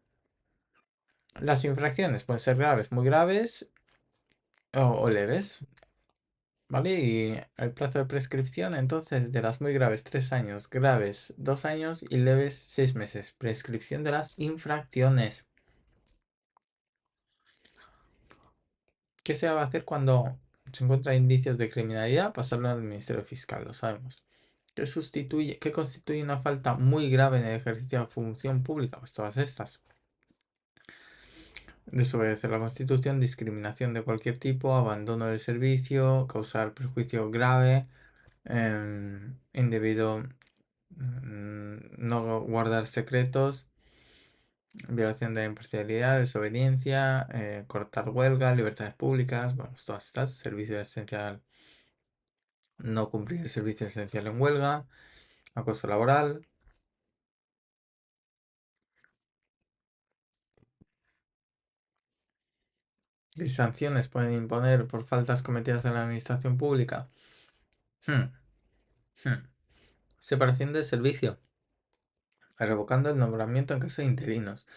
Speaker 1: Las infracciones pueden ser graves, muy graves o leves, ¿vale? Y el plazo de prescripción, entonces, de las muy graves, 3 años, graves, 2 años y leves, 6 meses. Prescripción de las infracciones. ¿Qué se va a hacer cuando se encuentran indicios de criminalidad? Pasarlo al Ministerio Fiscal, lo sabemos. ¿Qué constituye una falta muy grave en el ejercicio de la función pública? Pues todas estas. Desobedecer la Constitución, discriminación de cualquier tipo, abandono del servicio, causar perjuicio grave, indebido, no guardar secretos, violación de la imparcialidad, desobediencia, cortar huelga, libertades públicas, vamos, todas estas, servicio esencial, no cumplir el servicio esencial en huelga, acoso laboral. ¿Qué sanciones pueden imponer por faltas cometidas en la administración pública? Hmm, hmm. Separación de servicio, revocando el nombramiento en caso de interinos.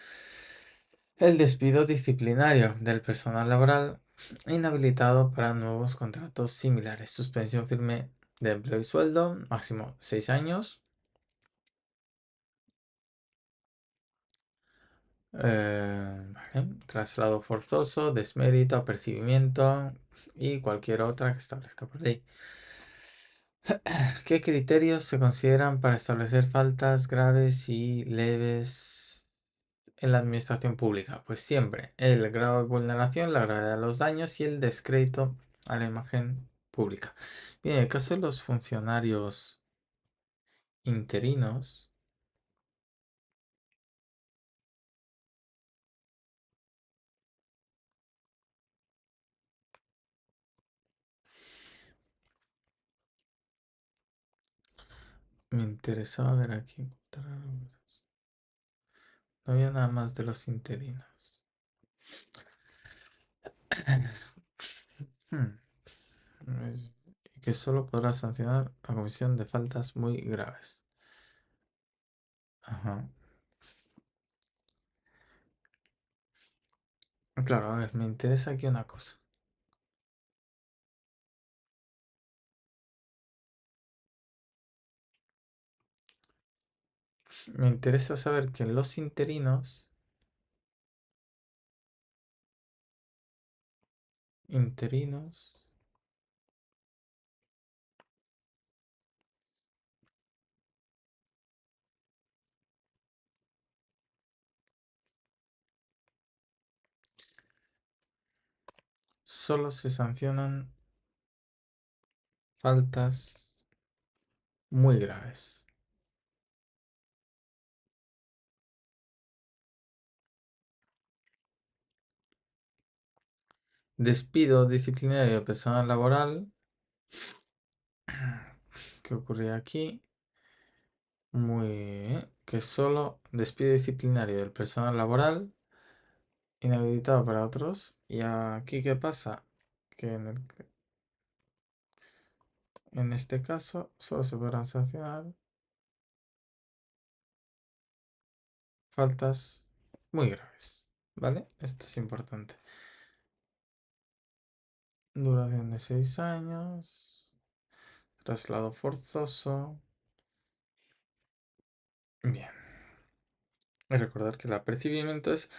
Speaker 1: El despido disciplinario del personal laboral inhabilitado para nuevos contratos similares. Suspensión firme de empleo y sueldo, máximo 6 años. Vale. Traslado forzoso, desmérito, apercibimiento y cualquier otra que establezca por ley. ¿Qué criterios se consideran para establecer faltas graves y leves en la administración pública? Pues siempre el grado de vulneración, la gravedad de los daños y el descrédito a la imagen pública. Bien, en el caso de los funcionarios interinos, Me interesaba ver aquí. No había nada más de los interinos. Hmm, que solo podrá sancionar la comisión de faltas muy graves. Ajá. Claro, a ver, me interesa aquí una cosa. Me interesa saber que los interinos, solo se sancionan faltas muy graves. Despido disciplinario de personal laboral. ¿Qué ocurría aquí? Muy bien. Que solo despido disciplinario del personal laboral, inhabilitado para otros. ¿Y aquí qué pasa? Que en este caso solo se podrán sancionar faltas muy graves. ¿Vale? Esto es importante. Duración de 6 años. Traslado forzoso. Bien. Y recordar que el apercibimiento es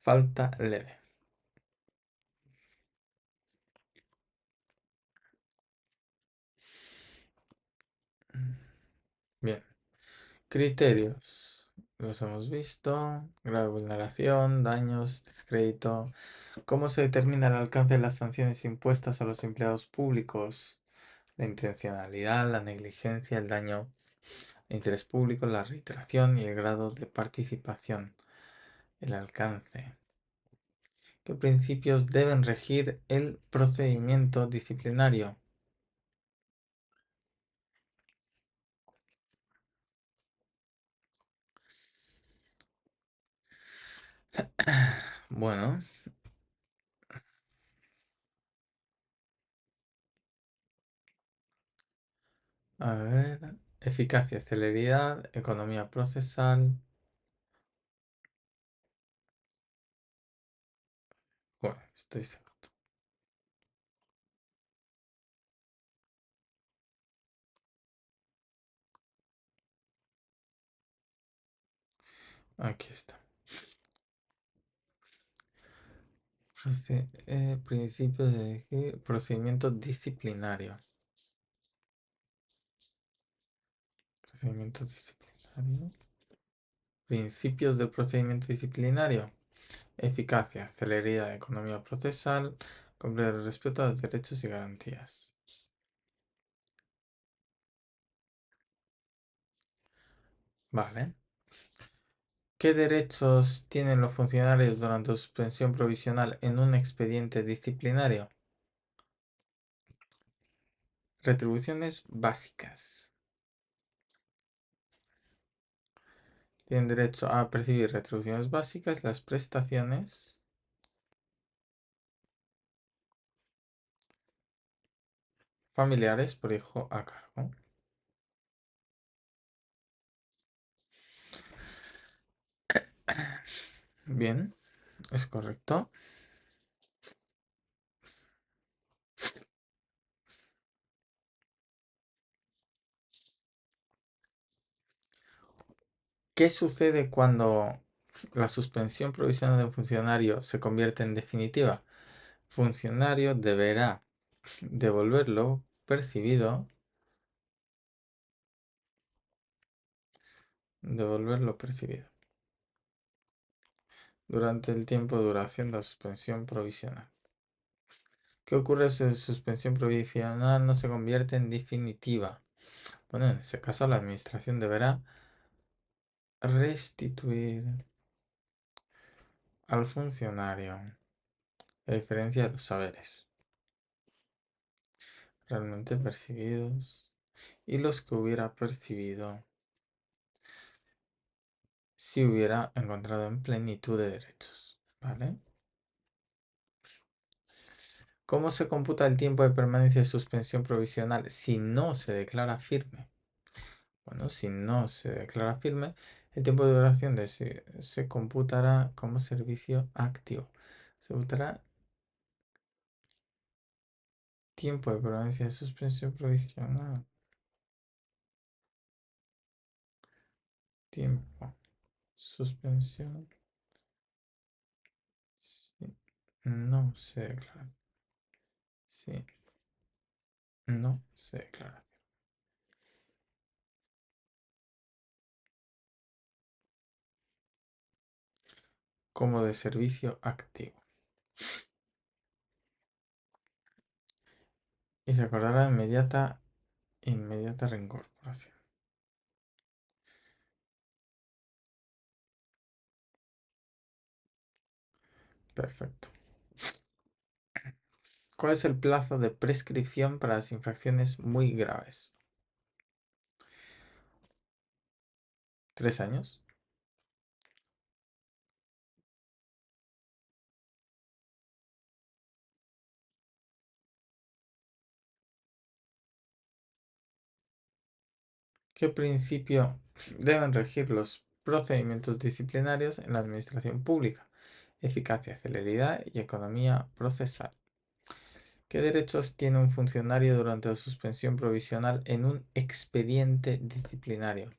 Speaker 1: falta leve. Bien. Criterios. Los hemos visto. Grado de vulneración, daños, descrédito. ¿Cómo se determina el alcance de las sanciones impuestas a los empleados públicos? La intencionalidad, la negligencia, el daño de interés público, la reiteración y el grado de participación. El alcance. ¿Qué principios deben regir el procedimiento disciplinario? Bueno, a ver. Eficacia, celeridad, economía procesal. Bueno, estoy seguro. Aquí está. Principios de procedimiento disciplinario. Procedimiento disciplinario. Principios del procedimiento disciplinario. Eficacia, celeridad, economía procesal, cumplir el respeto a los derechos y garantías. Vale. ¿Qué derechos tienen los funcionarios durante su suspensión provisional en un expediente disciplinario? Retribuciones básicas. Tienen derecho a percibir retribuciones básicas, las prestaciones familiares por hijo a cargo. Bien, es correcto. ¿Qué sucede cuando la suspensión provisional de un funcionario se convierte en definitiva? Funcionario deberá devolverlo percibido durante el tiempo de duración de la suspensión provisional. ¿Qué ocurre si la suspensión provisional no se convierte en definitiva? Bueno, en ese caso la administración deberá restituir al funcionario la diferencia de los saberes realmente percibidos y los que hubiera percibido si hubiera encontrado en plenitud de derechos. ¿Vale? ¿Cómo se computa el tiempo de permanencia de suspensión provisional si no se declara firme? Bueno, si no se declara firme, el tiempo de duración se computará como servicio activo. Se computará tiempo de permanencia de suspensión provisional. Tiempo. Suspensión. Sí. No se declara. Sí. No se declara. Como de servicio activo. Y se acordará inmediata reincorporación. Perfecto. ¿Cuál es el plazo de prescripción para las infracciones muy graves? 3 años. ¿Qué principio deben regir los procedimientos disciplinarios en la administración pública? Eficacia, celeridad y economía procesal. ¿Qué derechos tiene un funcionario durante la suspensión provisional en un expediente disciplinario?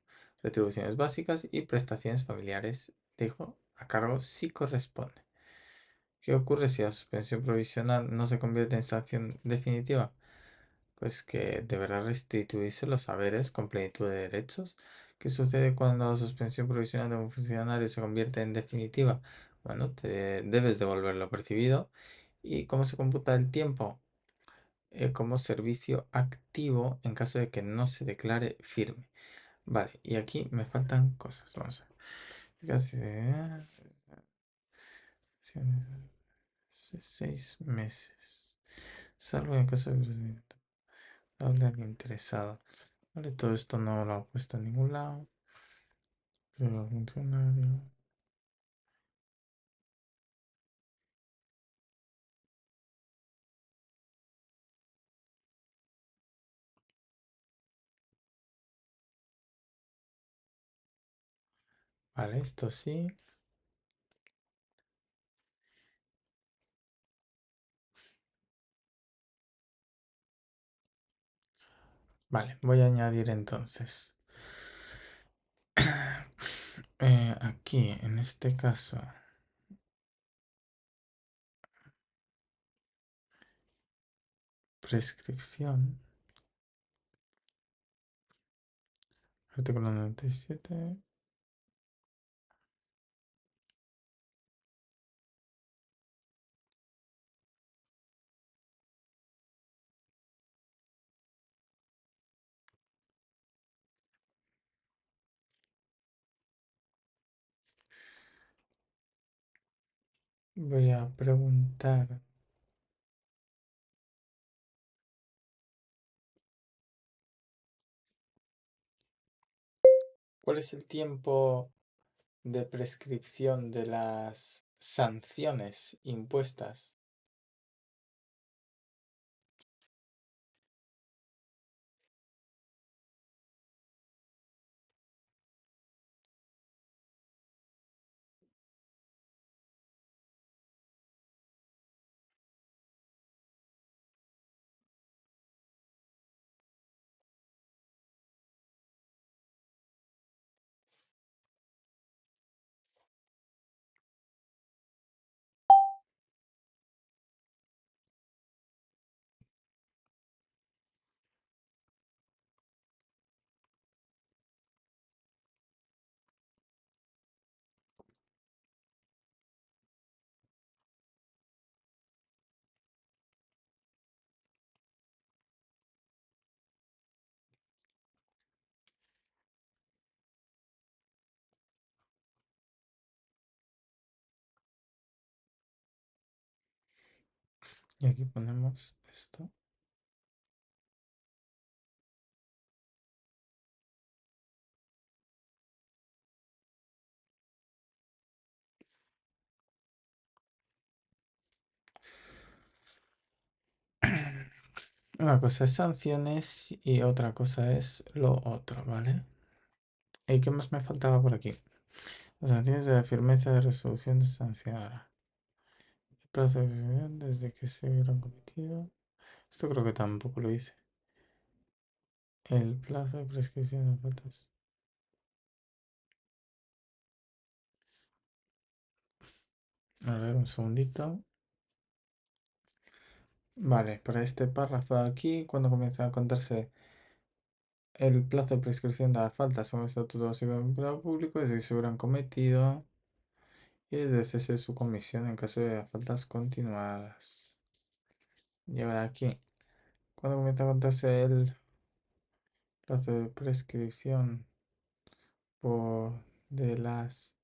Speaker 1: Retribuciones básicas y prestaciones familiares. Dejo a cargo si corresponde. ¿Qué ocurre si la suspensión provisional no se convierte en sanción definitiva? Pues que deberá restituirse los haberes con plenitud de derechos. ¿Qué sucede cuando la suspensión provisional de un funcionario se convierte en definitiva? Bueno, te debes devolver lo percibido. ¿Y cómo se computa el tiempo? Como servicio activo en caso de que no se declare firme. Vale, y aquí me faltan cosas. Vamos a ver. Casi 6 meses. Salvo en caso de procedimiento. Hable al interesado. Vale, todo esto no lo ha puesto en ningún lado. Pero funcionario. Vale, esto sí. Vale, voy a añadir entonces. Aquí, en este caso, prescripción. Artículo 97. Voy a preguntar. ¿Cuál es el tiempo de prescripción de las sanciones impuestas? Y aquí ponemos esto. Una cosa es sanciones y otra cosa es lo otro, ¿vale? ¿Y qué más me faltaba por aquí? Las sanciones de la firmeza de resolución de sancionar. El plazo de ejecución desde que se hubieran cometido. Esto creo que tampoco lo hice. El plazo de prescripción de faltas. A ver, un segundito. Vale, para este párrafo de aquí, cuando comienza a contarse el plazo de prescripción de las faltas según el Estatuto Básico del Empleado Público, desde que se hubieran cometido y desde cese de su comisión en caso de faltas continuadas. Y ahora aquí, cuando comienza a contarse el plazo de prescripción por de las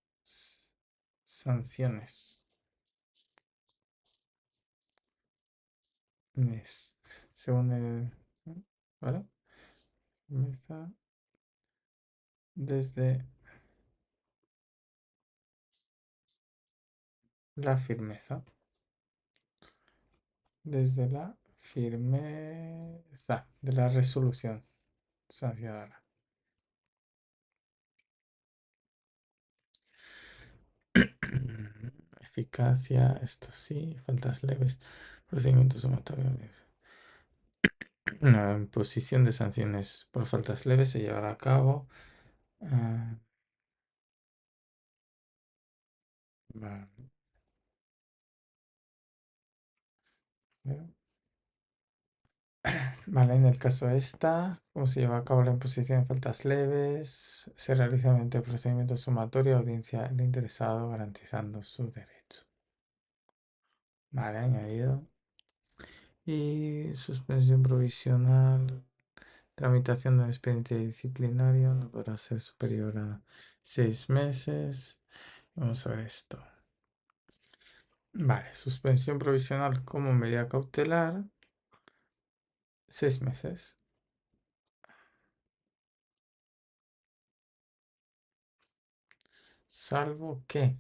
Speaker 1: sanciones. Según el... ¿Vale? Comienza desde la firmeza. Desde la firmeza de la resolución sancionadora. Eficacia, esto sí, faltas leves, procedimientos sumatorios. Una imposición de sanciones por faltas leves se llevará a cabo. ah, vale, vale, en el caso de esta, como se lleva a cabo la imposición de faltas leves, se realiza mediante procedimiento sumatorio, audiencia del interesado, garantizando su derecho. Vale, añadido. Y suspensión provisional. Tramitación del expediente disciplinario no podrá ser superior a 6 meses. Vamos a ver esto. Vale, suspensión provisional como medida cautelar, 6 meses. Salvo que,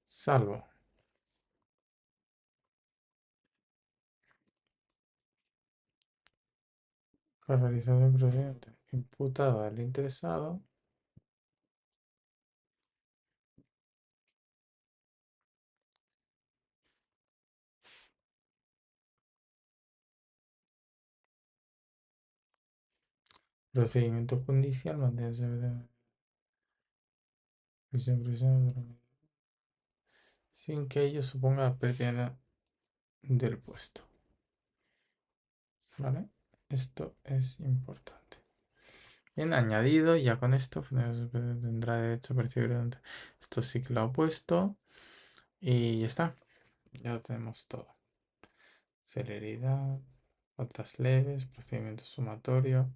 Speaker 1: salvo la realización del procedimiento imputado al interesado, procedimiento judicial, mantenerse prisión provisional sin que ello suponga pérdida del puesto. ¿Vale? Esto es importante. Bien, añadido, y ya con esto tendrá derecho a percibir esto sí que lo ha puesto. Y ya está. Ya lo tenemos todo. Celeridad, faltas leves, procedimiento sumatorio,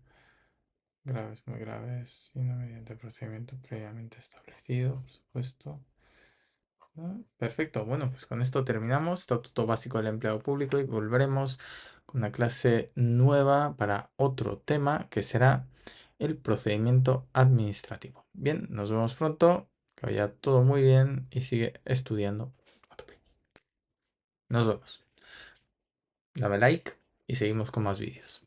Speaker 1: graves, muy graves, sino mediante procedimiento previamente establecido, por supuesto. Perfecto, bueno, pues con esto terminamos. Estatuto básico del empleado público y volveremos con una clase nueva para otro tema que será el procedimiento administrativo. Bien, nos vemos pronto, que vaya todo muy bien y sigue estudiando a tope. Nos vemos. Dame like y seguimos con más vídeos.